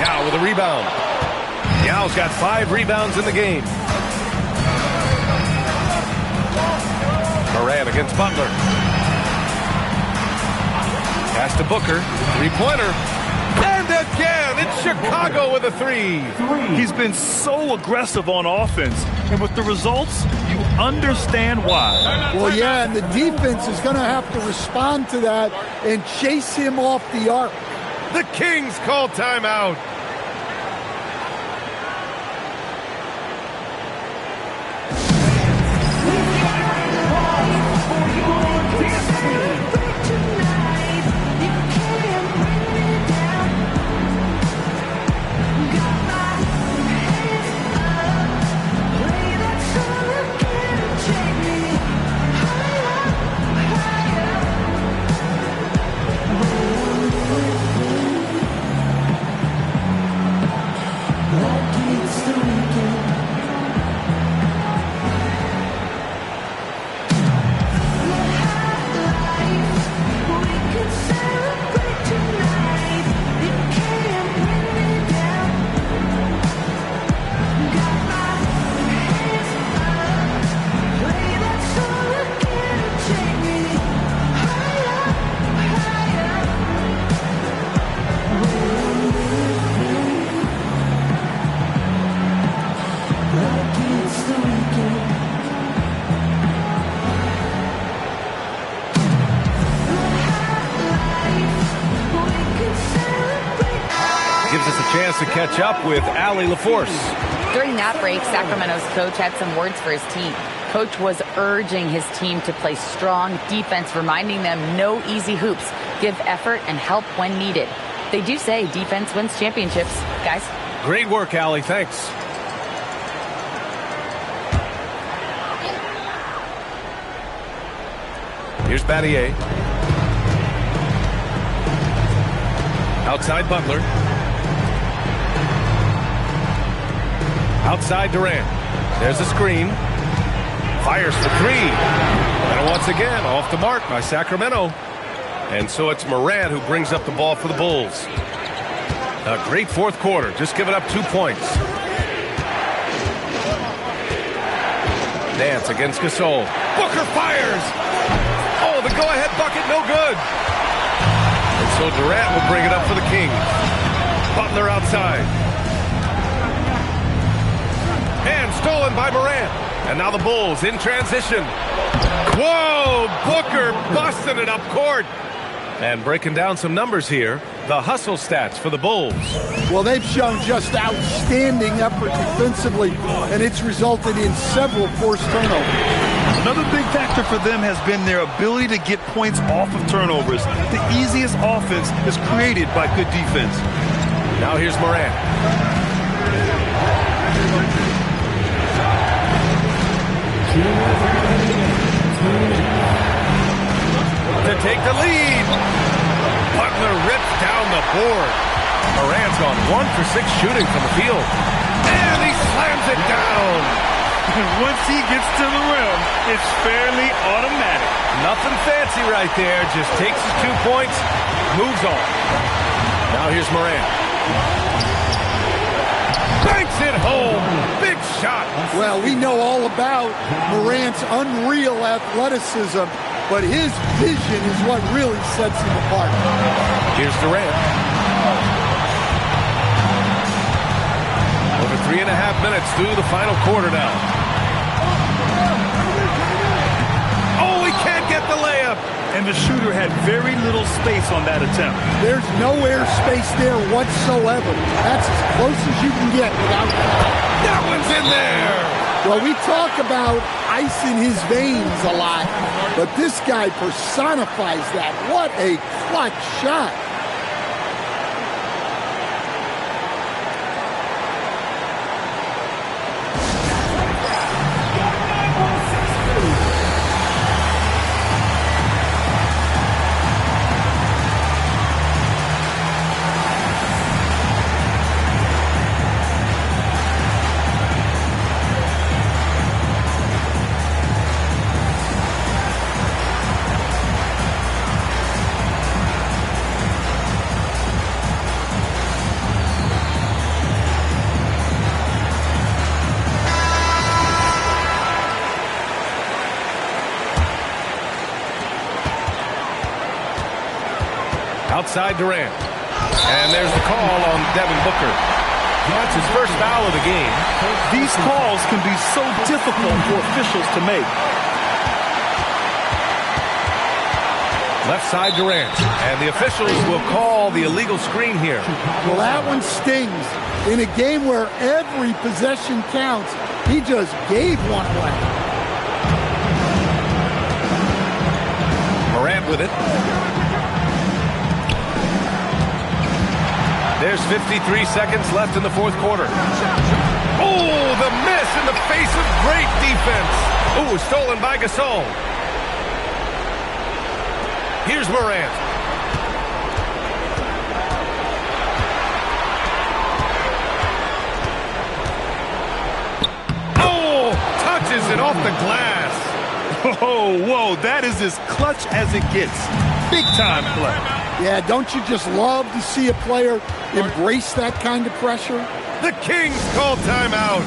Yao with a rebound. Yao's got 5 rebounds in the game. Morant against Butler. Pass to Booker. 3-pointer. And again, it's Chicago with a 3. He's been so aggressive on offense. And with the results, you understand why. Well, yeah, and the defense is going to have to respond to that and chase him off the arc. The Kings call timeout. To catch up with Allie LaForce. During that break, Sacramento's coach had some words for his team. Coach was urging his team to play strong defense, reminding them no easy hoops, give effort and help when needed. They do say defense wins championships, guys. Great work, Allie. Thanks. Here's Battier. Outside Butler. Outside Durant. There's a screen. Fires for 3. And once again, off the mark by Sacramento. And so it's Morant who brings up the ball for the Bulls. A great fourth quarter, just giving up 2 points. Nance against Gasol. Booker fires! Oh, the go-ahead bucket, no good. And so Durant will bring it up for the Kings. Butler outside. And stolen by Morant. And now the Bulls in transition. Whoa! Booker busting it up court. And breaking down some numbers here, the hustle stats for the Bulls. Well, they've shown just outstanding effort defensively, and it's resulted in several forced turnovers. Another big factor for them has been their ability to get points off of turnovers. The easiest offense is created by good defense. Now here's Morant. To take the lead. Butler rips down the board. Morant's gone 1 for 6 shooting from the field. And he slams it down. Once he gets to the rim, it's fairly automatic. Nothing fancy right there. Just takes his 2 points, moves on. Now here's Morant. Banks it home. Big shot. Well, we know all about Morant's unreal athleticism, but his vision is what really sets him apart. Here's Durant. Over 3.5 minutes through the final quarter now. Oh, he can't get the layup. And the shooter had very little space on that attempt. There's no air space there whatsoever. That's as close as you can get without foul. That one's in there. Well, we talk about ice in his veins a lot, but this guy personifies that. What a clutch shot. Outside Durant. And there's the call on Devin Booker. That's his first foul of the game. These calls can be so difficult for officials to make. Left side Durant. And the officials will call the illegal screen here. Well, that one stings. In a game where every possession counts, he just gave one away. Morant with it. There's 53 seconds left in the fourth quarter. Oh, the miss in the face of great defense. Oh, stolen by Gasol. Here's Morant. Oh, touches it off the glass. Oh, whoa, that is as clutch as it gets. Big time play. Yeah, don't you just love to see a player embrace that kind of pressure? The Kings call timeout.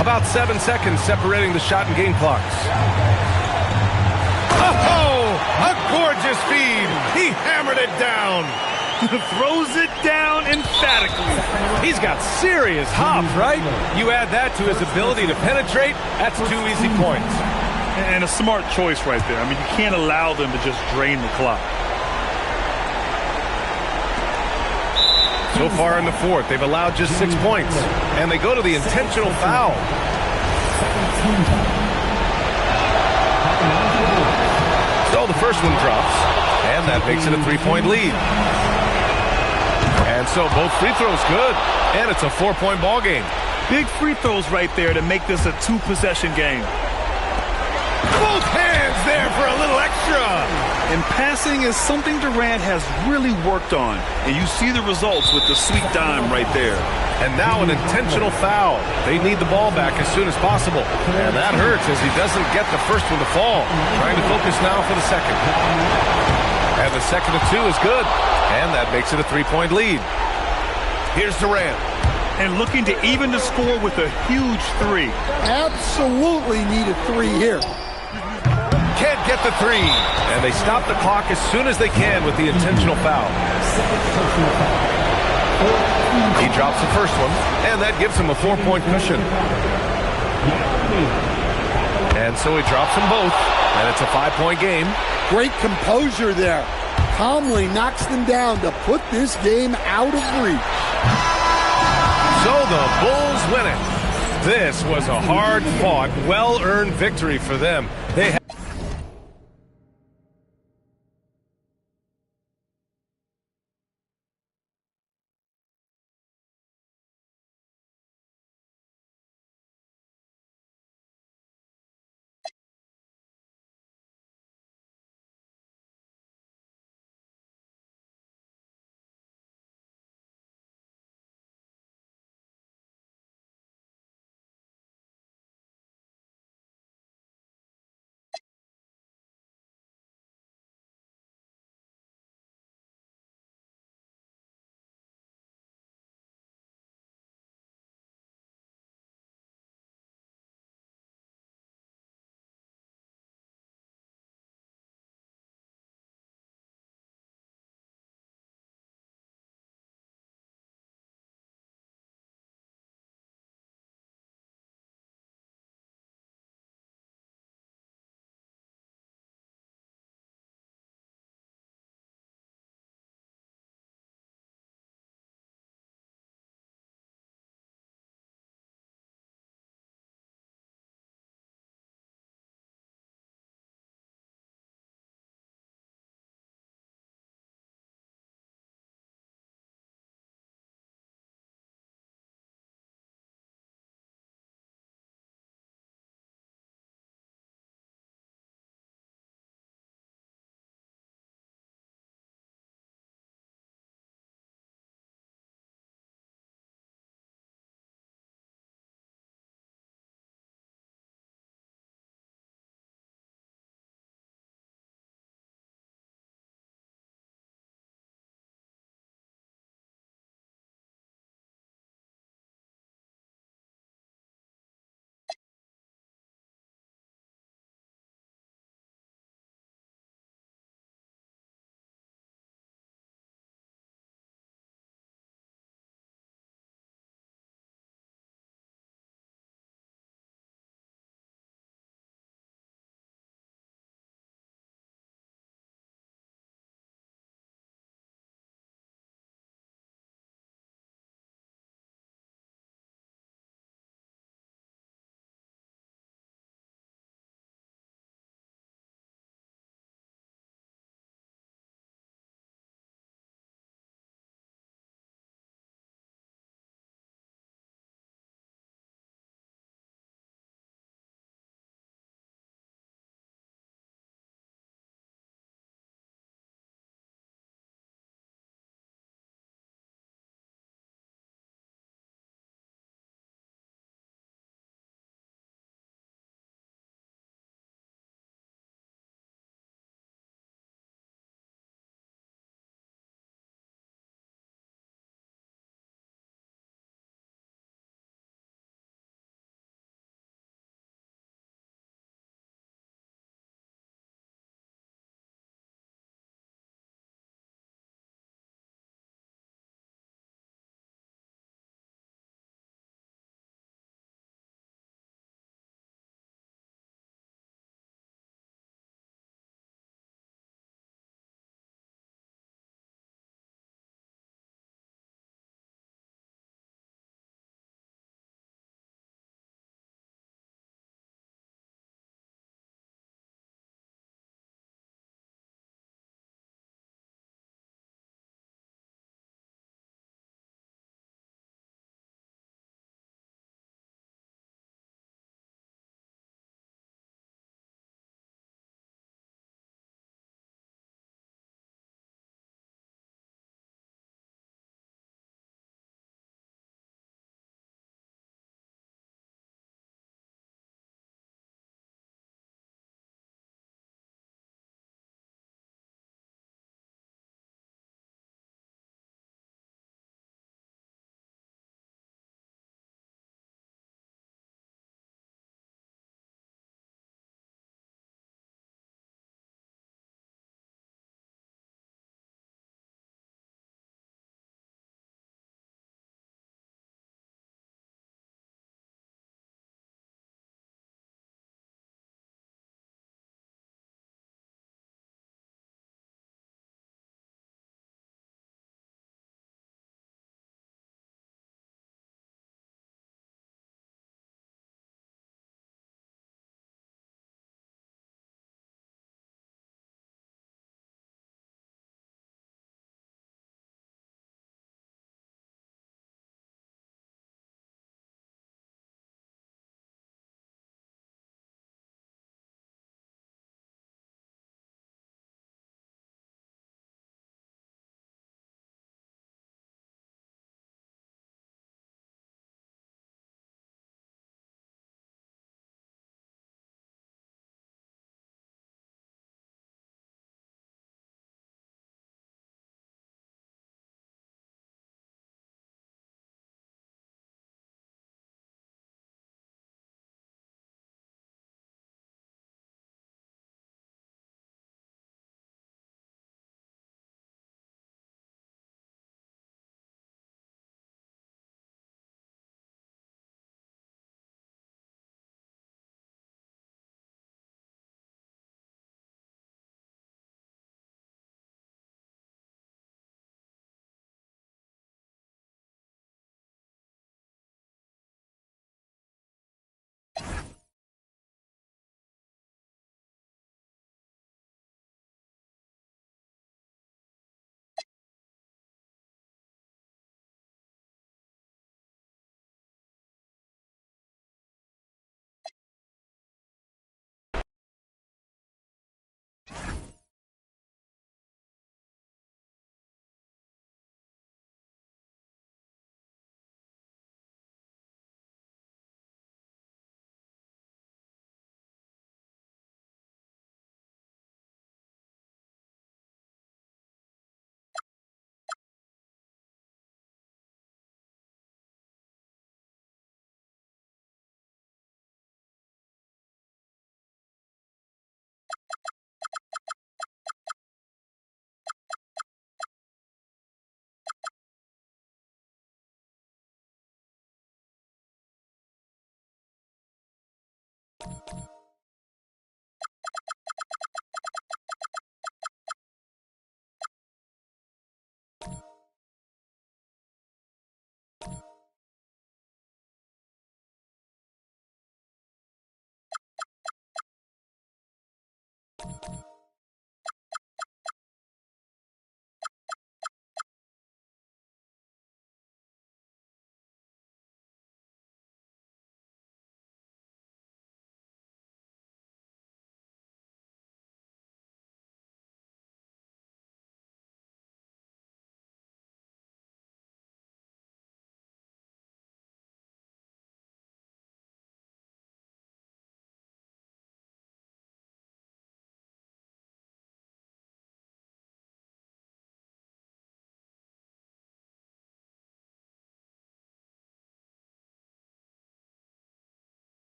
About 7 seconds separating the shot and game clocks. Oh, a gorgeous feed. He hammered it down. Throws it down emphatically. He's got serious hop, right? You add that to his ability to penetrate, that's 2 easy points. And a smart choice right there. I mean, you can't allow them to just drain the clock. So far in the fourth, they've allowed just 6 points. And they go to the intentional foul. So the first one drops. And that makes it a 3-point lead. And so both free throws good. And it's a 4-point ball game. Big free throws right there to make this a 2-possession game. Both hands there for a little extra. And passing is something Durant has really worked on. And you see the results with the sweet dime right there. And now an intentional foul. They need the ball back as soon as possible. And that hurts as he doesn't get the first one to fall. Trying to focus now for the second. And the second of 2 is good. And that makes it a 3-point lead. Here's Durant. And looking to even the score with a huge 3. Absolutely need a 3 here. Can't get the 3. And they stop the clock as soon as they can with the intentional foul. He drops the first one, and that gives him a 4-point cushion. And so he drops them both, and it's a 5-point game. Great composure there. Calmly knocks them down to put this game out of reach. So the Bulls win it. This was a hard-fought, well-earned victory for them. They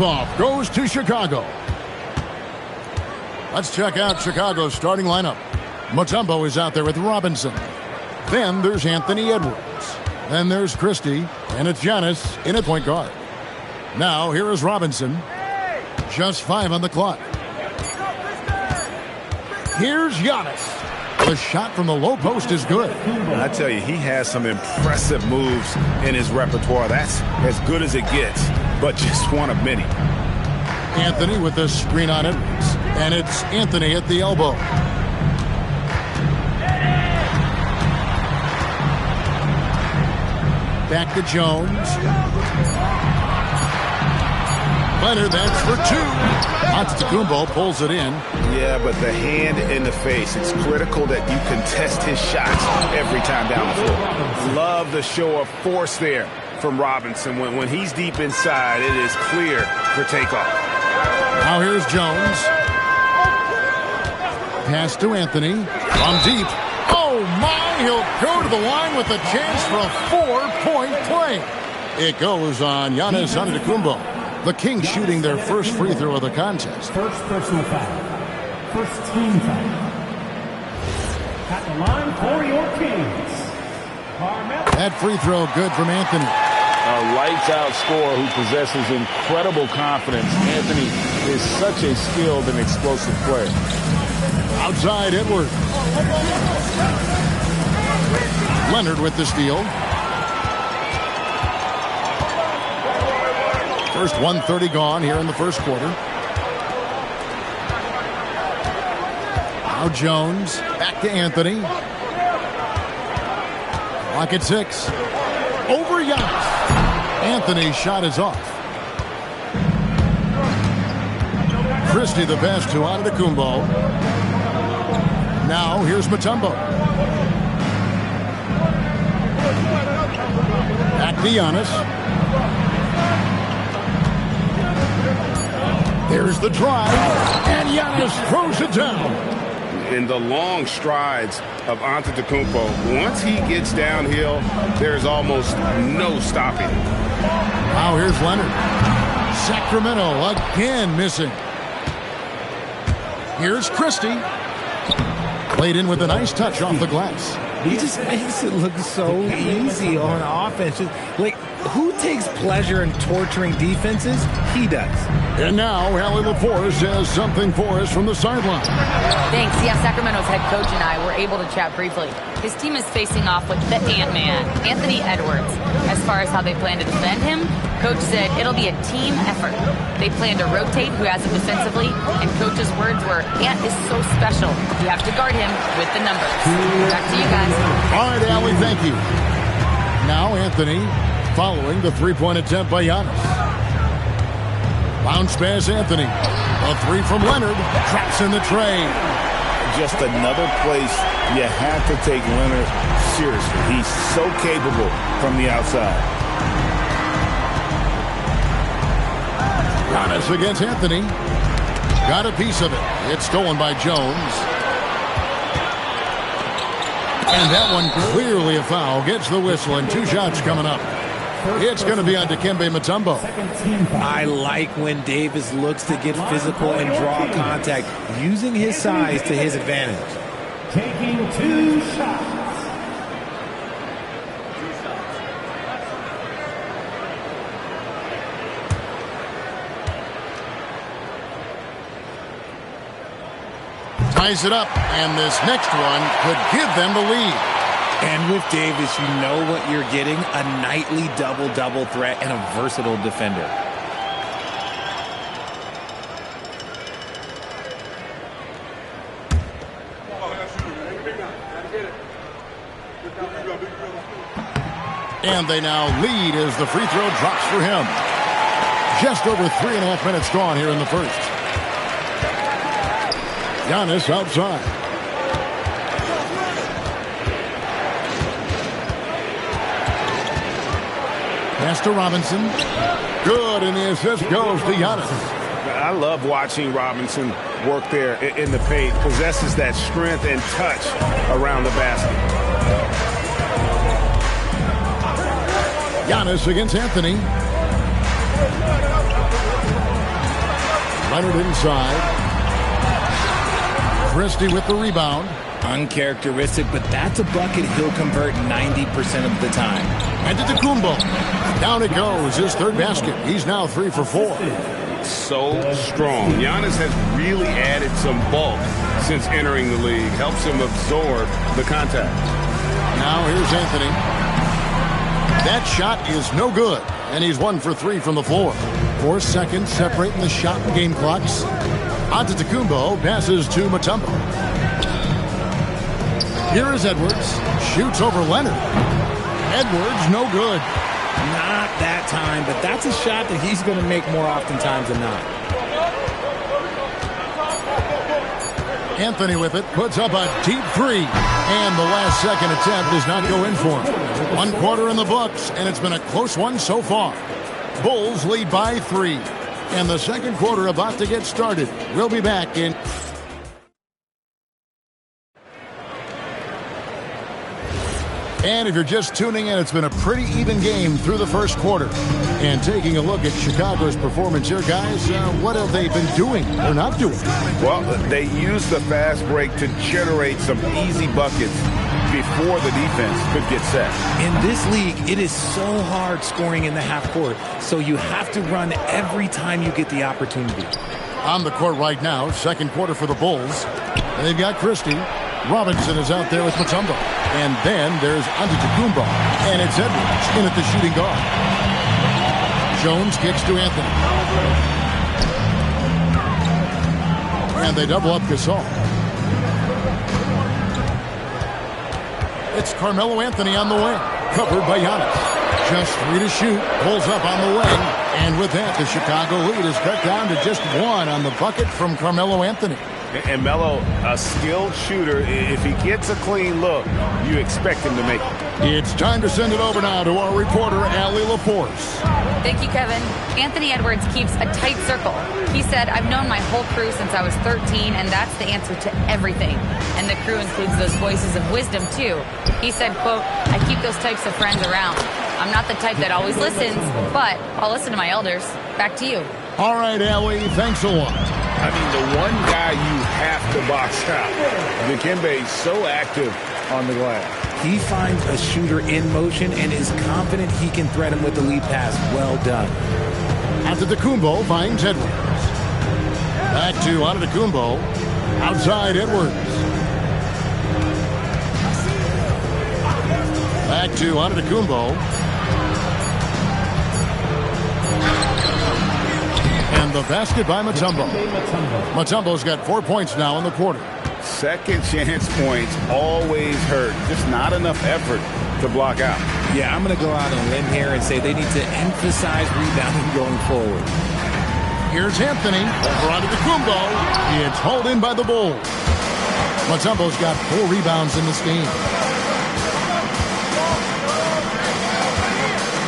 tip-off goes to Chicago. Let's check out Chicago's starting lineup. Mutombo is out there with Robinson. Then there's Anthony Edwards. Then there's Christie, and it's Giannis in at point guard. Now here is Robinson. Just 5 on the clock. Here's Giannis. The shot from the low post is good. I tell you, he has some impressive moves in his repertoire. That's as good as it gets, but just one of many. Anthony with the screen on Edwards. And it's Anthony at the elbow. Back to Jones. Leonard, that's for 2. Antetokounmpo pulls it in. Yeah, but the hand in the face. It's critical that you contest his shots every time down the floor. Love the show of force there from Robinson. When he's deep inside, it is clear for takeoff. Now here's Jones. Pass to Anthony. From deep. Oh, my! He'll go to the line with a chance for a 4-point play. It goes on Giannis Antetokounmpo. The Kings shooting their first free throw of the contest. First personal foul. First team foul. At the line for your Kings. That free throw good from Anthony. A lights-out scorer who possesses incredible confidence. Anthony is such a skilled and explosive player. Outside Edwards. Leonard with the steal. First 1:30 gone here in the first quarter. Now Jones. Back to Anthony. Clock at 6. Over Giannis. Anthony's shot is off. Christie the pass to Antetokounmpo. Now here's Mutombo. Back to Giannis. There's the drive, and Giannis throws it down. In the long strides of Antetokounmpo, once he gets downhill, there's almost no stopping. Now here's Leonard. Sacramento again missing. Here's Christie. Played in with a nice touch off the glass. He just makes it look so easy on offense. Like, who takes pleasure in torturing defenses? He does. And now, Allie LaForce has something for us from the sideline. Thanks. Yeah, Sacramento's head coach and I were able to chat briefly. His team is facing off with the Ant-Man, Anthony Edwards. As far as how they plan to defend him, Coach said it'll be a team effort. They plan to rotate who has him defensively, and Coach's words were, Ant is so special. You have to guard him with the numbers. Back to you guys. All right, Allie, thank you. Now Anthony following the three-point attempt by Giannis. Bounce pass Anthony. A 3 from Leonard. Traps in the tray. Just another place you have to take Leonard seriously. He's so capable from the outside. Giannis against Anthony. Got a piece of it. It's stolen by Jones. And that one clearly a foul. Gets the whistle and 2 shots coming up. It's going to be on Dikembe Mutombo. I like when Davis looks to get physical and draw contact, using his size to his advantage. Taking 2 shots. Ties it up, and this next one could give them the lead. And with Davis, you know what you're getting, a nightly double-double threat and a versatile defender. And they now lead as the free throw drops for him. Just over 3.5 minutes gone here in the first. Giannis outside. Pass to Robinson. Good, and the assist goes to Giannis. I love watching Robinson work there in the paint. Possesses that strength and touch around the basket. Giannis against Anthony. Leonard inside. Christie with the rebound. Uncharacteristic, but that's a bucket he'll convert 90% of the time. Antetokounmpo. Down it goes. His third basket. He's now 3 for 4. So strong. Giannis has really added some bulk since entering the league. Helps him absorb the contact. Now here's Anthony. That shot is no good, and he's 1 for 3 from the floor. 4 seconds separating the shot and game clocks. Antetokounmpo passes to Mutombo. Here is Edwards. Shoots over Leonard. Edwards, no good. Not that time, but that's a shot that he's going to make more oftentimes than not. Anthony with it, puts up a deep 3. And the last second attempt does not go in for him. 1 quarter in the books, and it's been a close one so far. Bulls lead by 3. And the second quarter about to get started. We'll be back in... And if you're just tuning in, it's been a pretty even game through the first quarter. And taking a look at Chicago's performance here, guys, what have they been doing or not doing? Well, they used the fast break to generate some easy buckets before the defense could get set. In this league, it is so hard scoring in the half court, so you have to run every time you get the opportunity. On the court right now, second quarter for the Bulls. And they've got Christie. Robinson is out there with Mutombo. And then there's Antetokounmpo. And it's Edwards in at the shooting guard. Jones kicks to Anthony. And they double up Gasol. It's Carmelo Anthony on the wing. Covered by Giannis. Just 3 to shoot. Pulls up on the wing. And with that, the Chicago lead is cut down to just 1 on the bucket from Carmelo Anthony. And Melo, a skilled shooter, if he gets a clean look, you expect him to make it. It's time to send it over now to our reporter, Allie LaForce. Thank you, Kevin. Anthony Edwards keeps a tight circle. He said, I've known my whole crew since I was 13, and that's the answer to everything. And the crew includes those voices of wisdom, too. He said, quote, I keep those types of friends around. I'm not the type that always listens, but I'll listen to my elders. Back to you. All right, Allie, thanks a lot. I mean, the one guy you have to box out. Dikembe is so active on the glass. He finds a shooter in motion and is confident he can thread him with the lead pass. Well done. Antetokounmpo finds Edwards. Back to Antetokounmpo. Outside Edwards. Back to Antetokounmpo. And the basket by Mutombo. Mutombo's got 4 points now in the quarter. Second chance points always hurt. Just not enough effort to block out. Yeah, I'm going to go out on a limb here and say they need to emphasize rebounding going forward. Here's Anthony over Antetokounmpo. It's hauled in by the Bulls. Mutombo's got 4 rebounds in this game.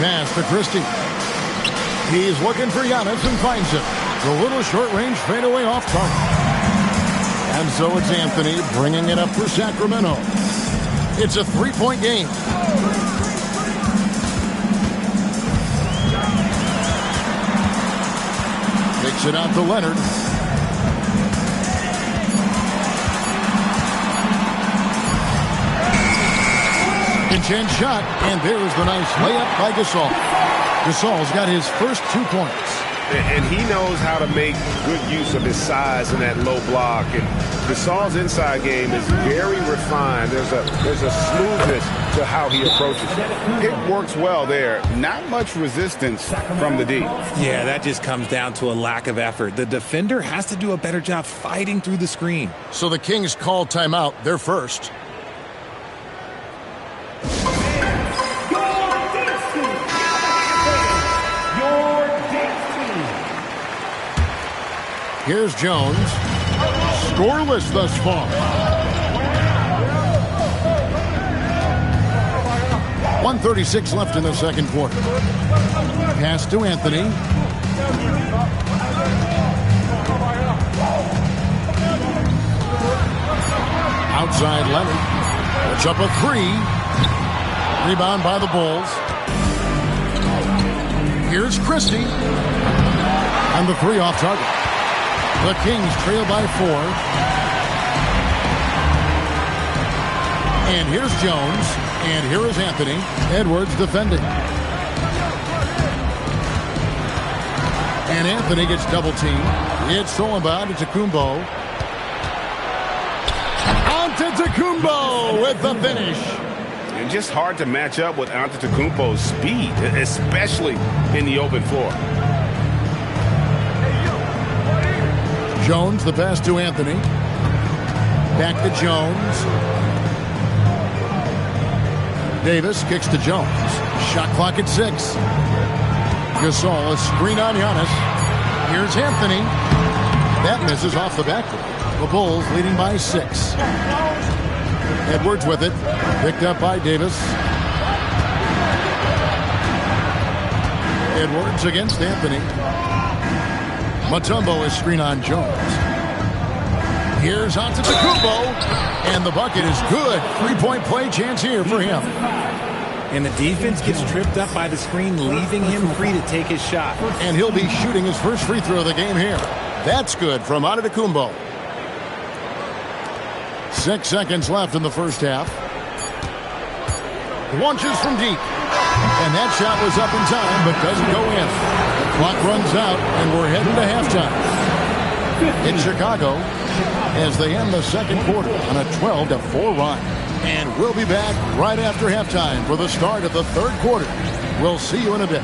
Pass to Christie. He's looking for Giannis and finds it. It's a little short-range fadeaway off target. And so it's Anthony bringing it up for Sacramento. It's a 3-point game. Takes it out to Leonard. Pinch-in shot, and there's the nice layup by Gasol. Gasol's got his first 2 points. And he knows how to make good use of his size in that low block. And Gasol's inside game is very refined. There's a smoothness to how he approaches it. It works well there. Not much resistance from the D. Yeah, that just comes down to a lack of effort. The defender has to do a better job fighting through the screen. So the Kings call timeout. They're first. Here's Jones. Scoreless thus far. 1:36 left in the second quarter. Pass to Anthony. Outside Leonard. Puts up a 3. Rebound by the Bulls. Here's Christie. And the 3 off target. The Kings trail by 4. And here's Jones. And here is Anthony. Edwards defending. And Anthony gets double teamed. It's thrown by Antetokounmpo. Antetokounmpo with the finish. And just hard to match up with Antetokounmpo's speed, especially in the open floor. Jones, the pass to Anthony. Back to Jones. Davis kicks to Jones. Shot clock at 6. Gasol, a screen on Giannis. Here's Anthony. That misses off the backboard. The Bulls leading by 6. Edwards with it. Picked up by Davis. Edwards against Anthony. Mutombo is screen on Jones. Here's Antetokounmpo. And the bucket is good. 3-point play chance here for him. And the defense gets tripped up by the screen, leaving him free to take his shot. And he'll be shooting his first free throw of the game here. That's good from Antetokounmpo. 6 seconds left in the first half. Launches from deep. And that shot was up in time, but doesn't go in. The clock runs out, and we're heading to halftime. In Chicago, as they end the second quarter on a 12-4 run. And we'll be back right after halftime for the start of the third quarter. We'll see you in a bit.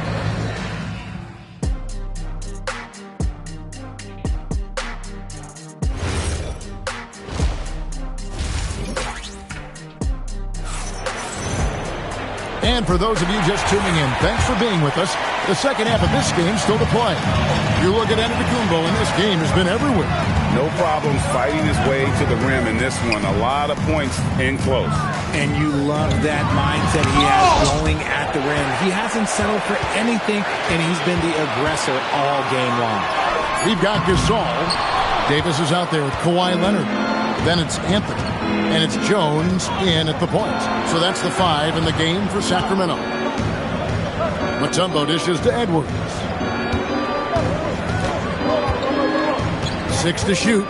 And for those of you just tuning in, thanks for being with us. The second half of this game still to play. You look at Antetokounmpo, and this game has been everywhere. No problems fighting his way to the rim in this one. A lot of points in close. And you love that mindset he has going at the rim. He hasn't settled for anything, and he's been the aggressor all game long. We've got Gasol. Davis is out there with Kawhi Leonard. Then it's Anthony. And it's Jones in at the point. So that's the 5 in the game for Sacramento. Mutombo dishes to Edwards. 6 to shoot.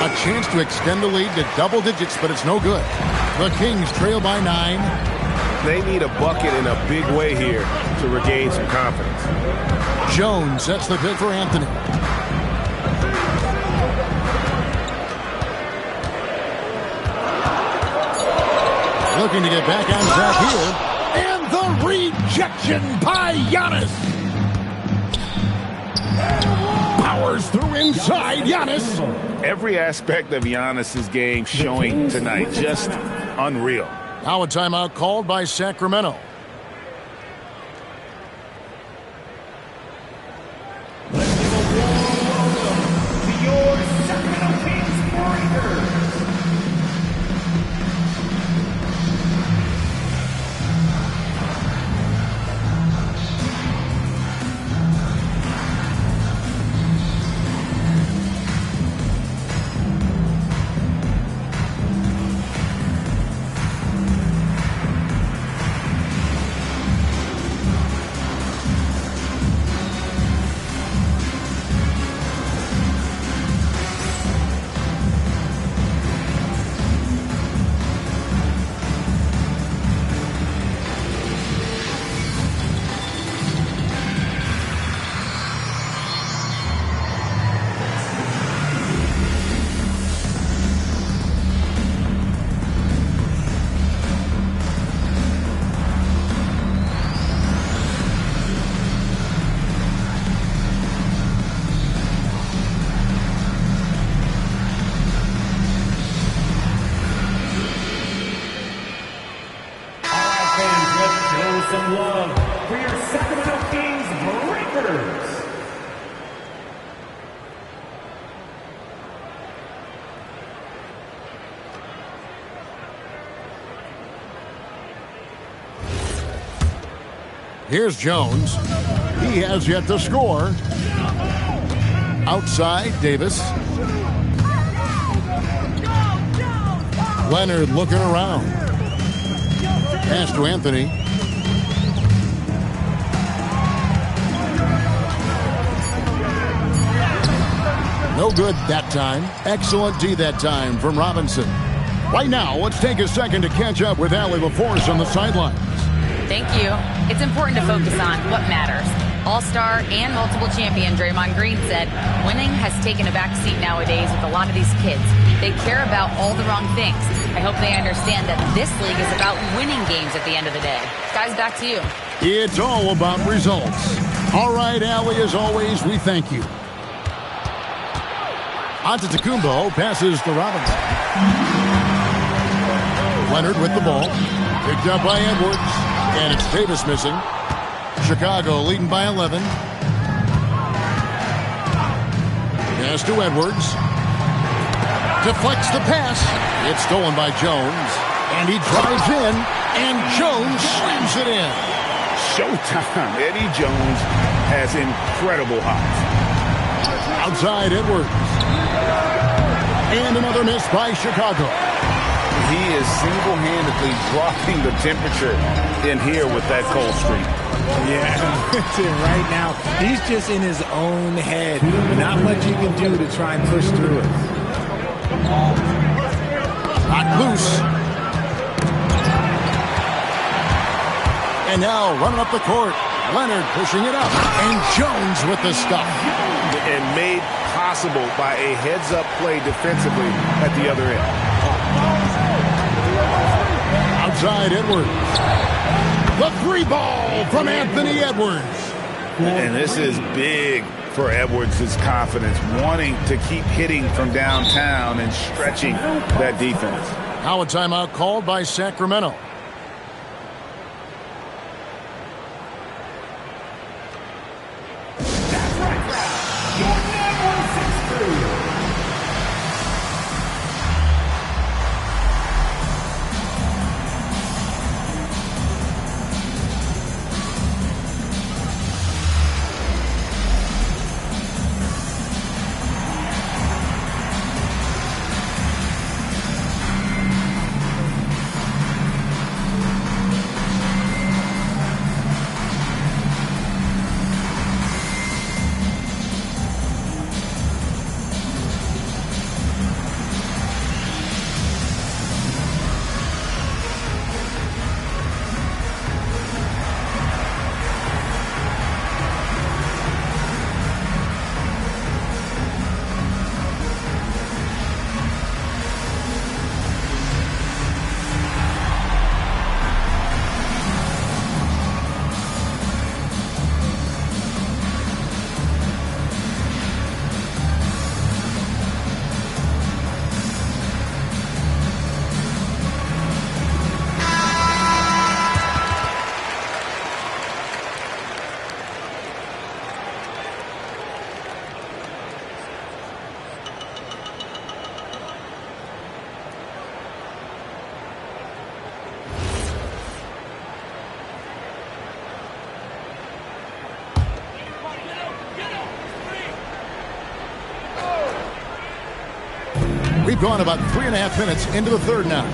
A chance to extend the lead to double digits, but it's no good. The Kings trail by 9. They need a bucket in a big way here to regain some confidence. Jones sets the pick for Anthony. Looking to get back on track here. And the rejection by Giannis. Powers through inside Giannis. Every aspect of Giannis's game showing tonight. Just unreal. Now a timeout called by Sacramento. some love for your Sacramento Kings Breakers. Here's Jones. He has yet to score. Outside, Davis. Leonard looking around. Pass to Anthony. No good that time. Excellent D that time from Robinson. Right now, let's take a second to catch up with Allie LaForce on the sidelines. Thank you. It's important to focus on what matters. All-star and multiple champion Draymond Green said, winning has taken a backseat nowadays with a lot of these kids. They care about all the wrong things. I hope they understand that this league is about winning games at the end of the day. Guys, back to you. It's all about results. All right, Allie, as always, we thank you. Antetokounmpo passes to Robinson. Leonard with the ball. Picked up by Edwards. And it's Davis missing. Chicago leading by 11. Pass to Edwards. Deflects the pass. It's stolen by Jones. And he drives in. And Jones slams it in. Showtime. Eddie Jones has incredible hops. Outside Edwards. And another miss by Chicago. He is single-handedly dropping the temperature in here with that cold streak. Yeah, right now, he's just in his own head. Not much you can do to try and push through it. Not loose. And now running up the court. Leonard pushing it up. And Jones with the stuff. And made possible by a heads-up play defensively at the other end. Outside Edwards. The three ball from Anthony Edwards. And this is big for Edwards' confidence, wanting to keep hitting from downtown and stretching that defense. Now a timeout called by Sacramento. We've gone about 3.5 minutes into the third now.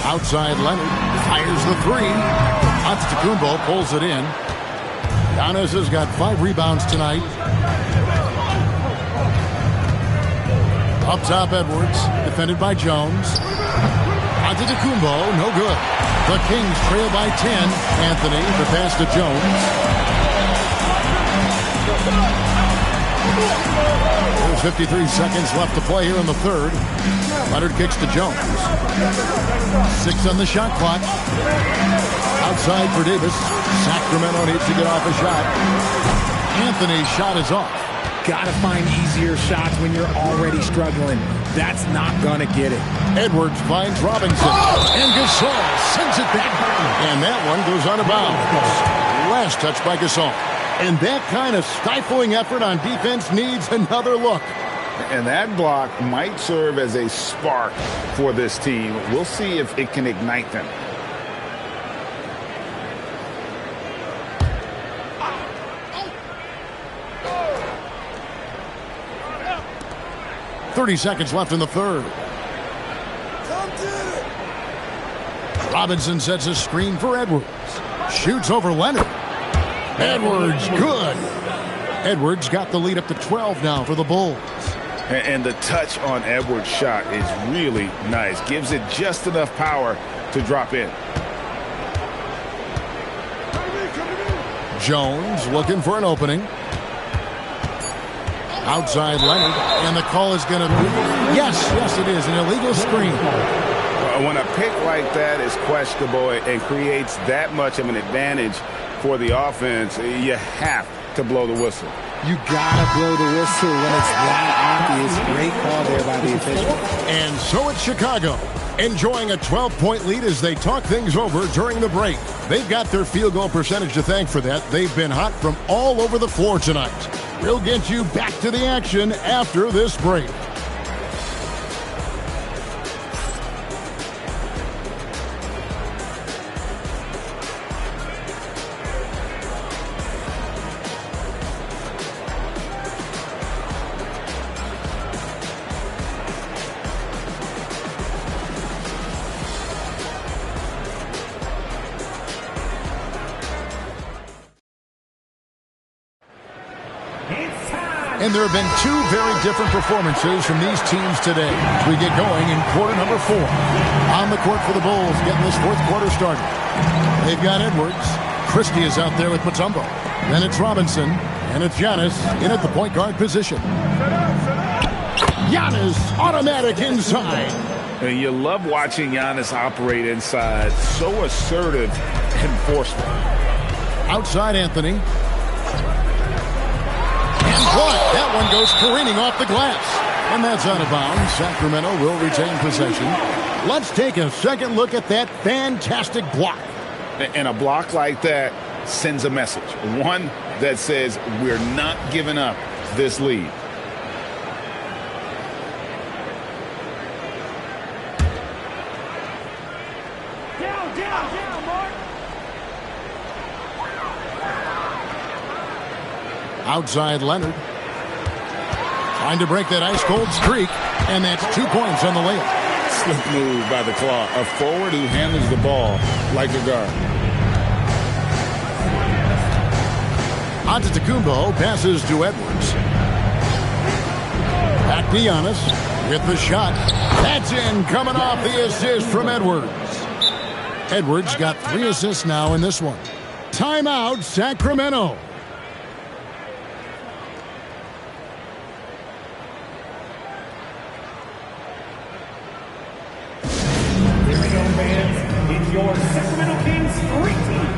Outside Leonard fires the three. Antetokounmpo pulls it in. Giannis has got 5 rebounds tonight. Up top Edwards, defended by Jones. Antetokounmpo, no good. The Kings trail by 10. Anthony, the pass to Jones. There's 53 seconds left to play here in the third. Leonard kicks to Jones. 6 on the shot clock. Outside for Davis. Sacramento needs to get off a shot. Anthony's shot is off. Got to find easier shots when you're already struggling. That's not going to get it. Edwards finds Robinson. And Gasol sends it back. And that one goes out of bounds. Last touch by Gasol. And that kind of stifling effort on defense needs another look. And that block might serve as a spark for this team. We'll see if it can ignite them. .30 seconds left in the third. Robinson sets a screen for Edwards. Shoots over Leonard. Edwards, good. Edwards got the lead up to 12 now for the Bulls. And the touch on Edwards' shot is really nice. Gives it just enough power to drop in. Jones looking for an opening. Outside Leonard, and the call is going to be, yes, it is, an illegal screen. When a pick like that is questionable and creates that much of an advantage for the offense, you have to blow the whistle. You gotta blow the whistle when it's that obvious. Great call there by the official. And so it's Chicago, enjoying a 12-point lead as they talk things over during the break. They've got their field goal percentage to thank for that. They've been hot from all over the floor tonight. We'll get you back to the action after this break. And there have been two very different performances from these teams today as we get going in quarter number 4. On the court for the Bulls, getting this fourth quarter started. They've got Edwards. Christie is out there with Mutombo. Then it's Robinson, and it's Giannis in at the point guard position. Giannis, automatic inside. And you love watching Giannis operate inside. So assertive and forceful. Outside Anthony. What? That one goes careening off the glass. And that's out of bounds. Sacramento will retain possession. Let's take a second look at that fantastic block. And a block like that sends a message. One that says we're not giving up this lead. Down, Mark. Outside Leonard. Trying to break that ice-cold streak. And that's 2 points on the layup. Slick move by the Claw. A forward who handles the ball like a guard. Antetokounmpo passes to Edwards. Back to Giannis with the shot. That's in, coming off the assist from Edwards. Edwards got 3 assists now in this one. Timeout, Sacramento. It's your Sacramento Kings Great Team.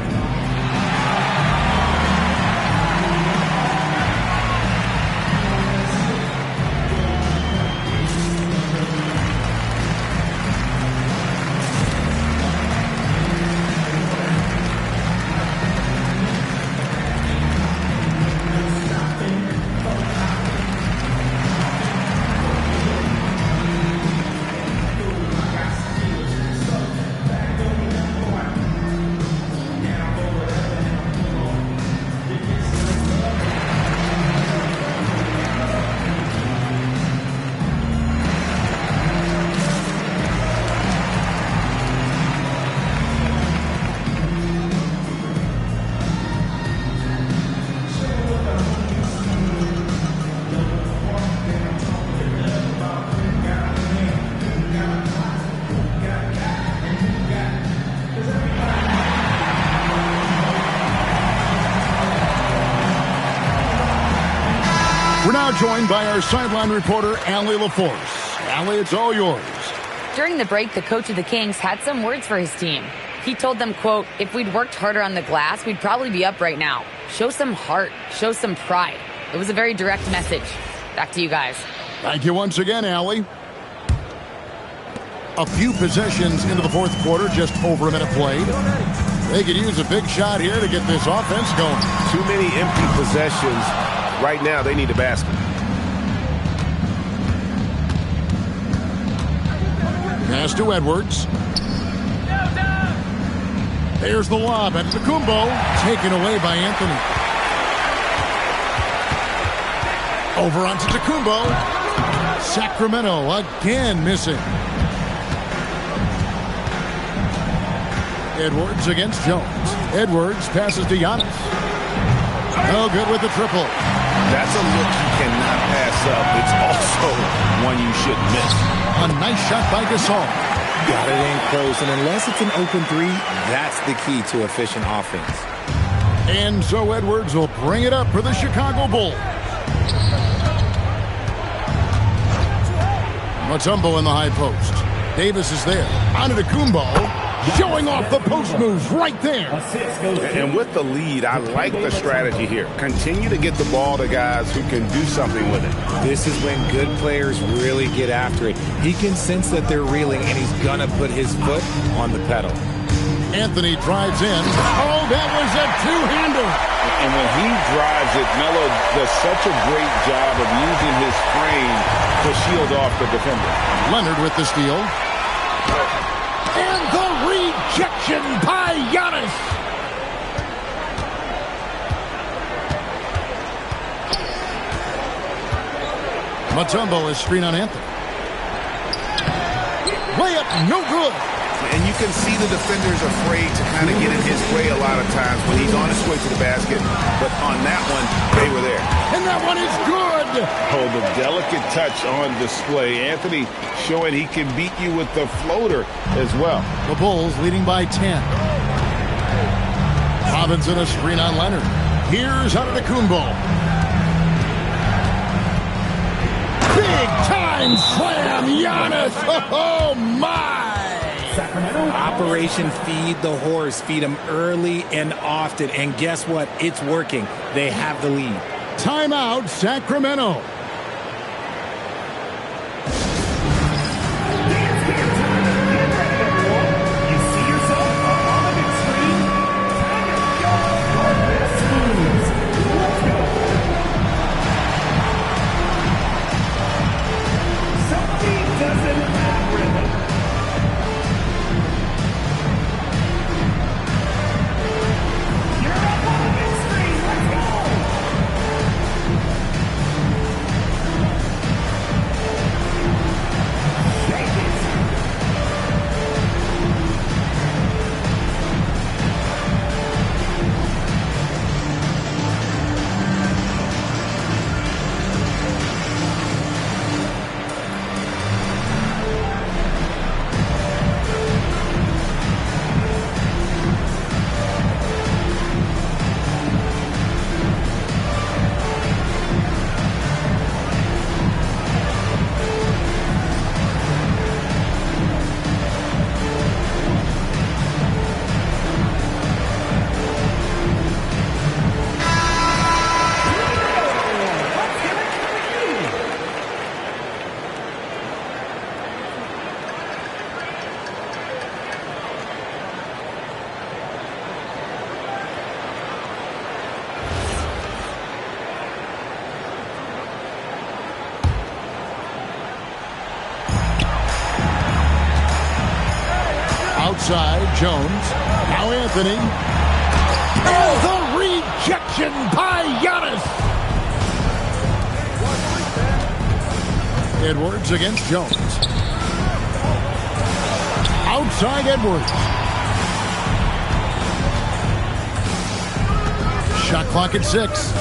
We're now joined by our sideline reporter, Allie LaForce. Allie, it's all yours. During the break, the coach of the Kings had some words for his team. He told them, quote, if we'd worked harder on the glass, we'd probably be up right now. Show some heart. Show some pride. It was a very direct message. Back to you guys. Thank you once again, Allie. A few possessions into the fourth quarter, just over a minute played. They could use a big shot here to get this offense going. Too many empty possessions. Right now, they need a basket. Pass to Edwards. There's the lob at Antetokounmpo. Taken away by Anthony. Over on Antetokounmpo. Sacramento again missing. Edwards against Jones. Edwards passes to Giannis. No good with the triple. That's a look you cannot pass up. It's also one you shouldn't miss. A nice shot by Gasol. Got it in close, and unless it's an open three, that's the key to efficient offense. And so Edwards will bring it up for the Chicago Bulls. Mutombo in the high post. Davis is there. Antetokounmpo showing off the post moves right there. And with the lead, I like the strategy here. Continue to get the ball to guys who can do something with it. This is when good players really get after it. He can sense that they're reeling, and he's going to put his foot on the pedal. Anthony drives in. Oh, that was a two-hander. And when he drives it, Melo does such a great job of using his frame to shield off the defender. Leonard with the steal. And the rejection by Giannis. Mutombo is screen on Anthony. Layup, no good. And you can see the defender's afraid to kind of get in his way a lot of times when he's on his way to the basket. But on that one, they were there. And that one is good. Oh, the delicate touch on display. Anthony showing he can beat you with the floater as well. The Bulls leading by 10. Robinson a screen on Leonard. Here's Antetokounmpo. Big time slam, Giannis. Oh, my. Operation Feed the Horse. Feed him early and often. And guess what? It's working. They have the lead. Timeout, Sacramento. Outside, Jones. Now Anthony. And the rejection by Giannis. Edwards against Jones. Outside Edwards. Shot clock at 6.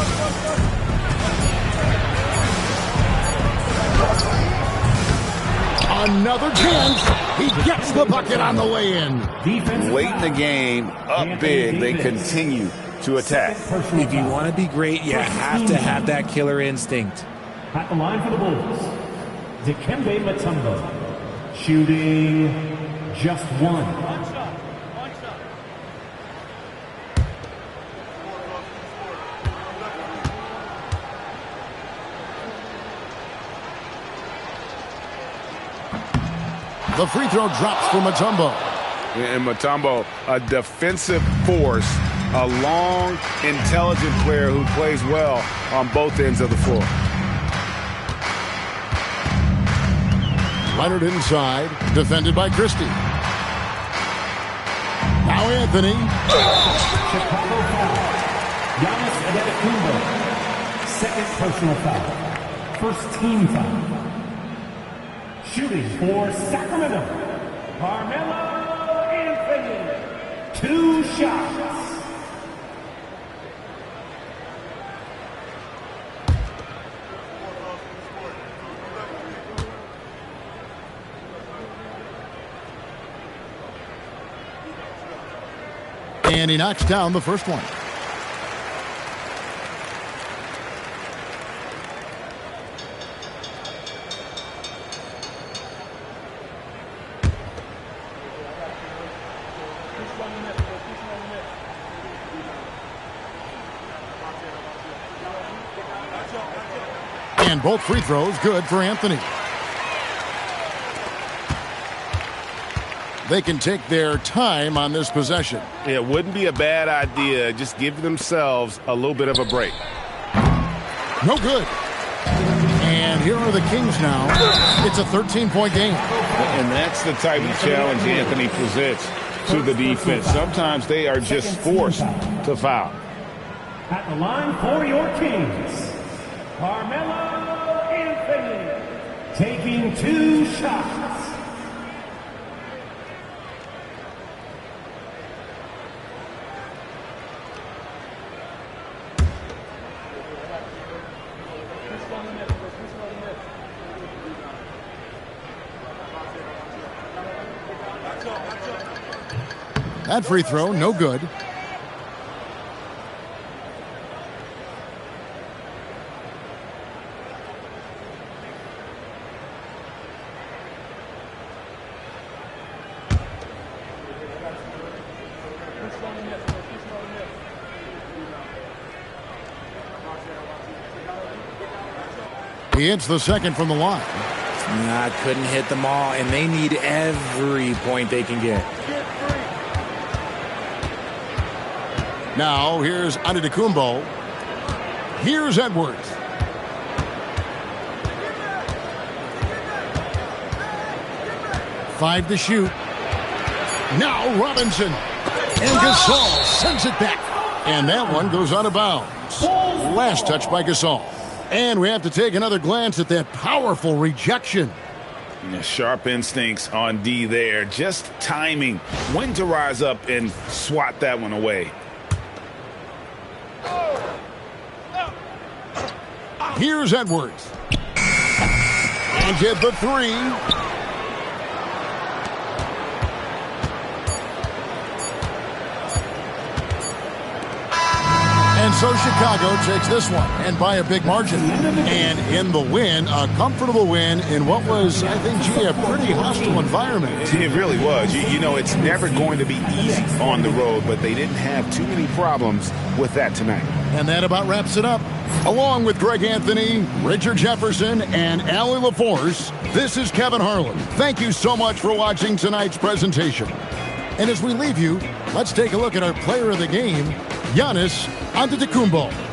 Another chance. He gets the bucket on the way in. Late in the game, up big, they continue to attack. If you want to be great, you have to have that killer instinct. At the line for the Bulls, Dikembe Mutombo, shooting just one. The free throw drops for Mutombo. And Mutombo, a defensive force, a long, intelligent player who plays well on both ends of the floor. Leonard inside, defended by Christie. Now Anthony. Chicago foul. Giannis Antetokounmpo, second personal foul. First team foul. Shooting for Sacramento, Carmelo Anthony. 2 shots. And he knocks down the first one. And both free throws good for Anthony. They can take their time on this possession. It wouldn't be a bad idea. Just give themselves a little bit of a break. No good. And here are the Kings now. It's a 13-point game. And that's the type of challenge Anthony presents to the defense. Sometimes they are just forced to foul. At the line for your Kings, Carmelo Anthony, taking 2 shots. That free throw, no good. He hits the second from the line. Couldn't hit them all, and they need every point they can get. Now, here's Antetokounmpo. Here's Edwards. Five to shoot. Now Robinson. And Gasol sends it back. And that one goes out of bounds. Last touch by Gasol. And we have to take another glance at that powerful rejection. Sharp instincts on D there. Just timing when to rise up and swat that one away. Here's Edwards. And hit the three. And so Chicago takes this one, and by a big margin. And in the win, a comfortable win in what was, I think, a pretty hostile environment. It really was. You know, it's never going to be easy on the road, but they didn't have too many problems with that tonight. And that about wraps it up. Along with Greg Anthony, Richard Jefferson, and Allie LaForce, this is Kevin Harlan. Thank you so much for watching tonight's presentation. And as we leave you, let's take a look at our player of the game, Giannis Antetokounmpo.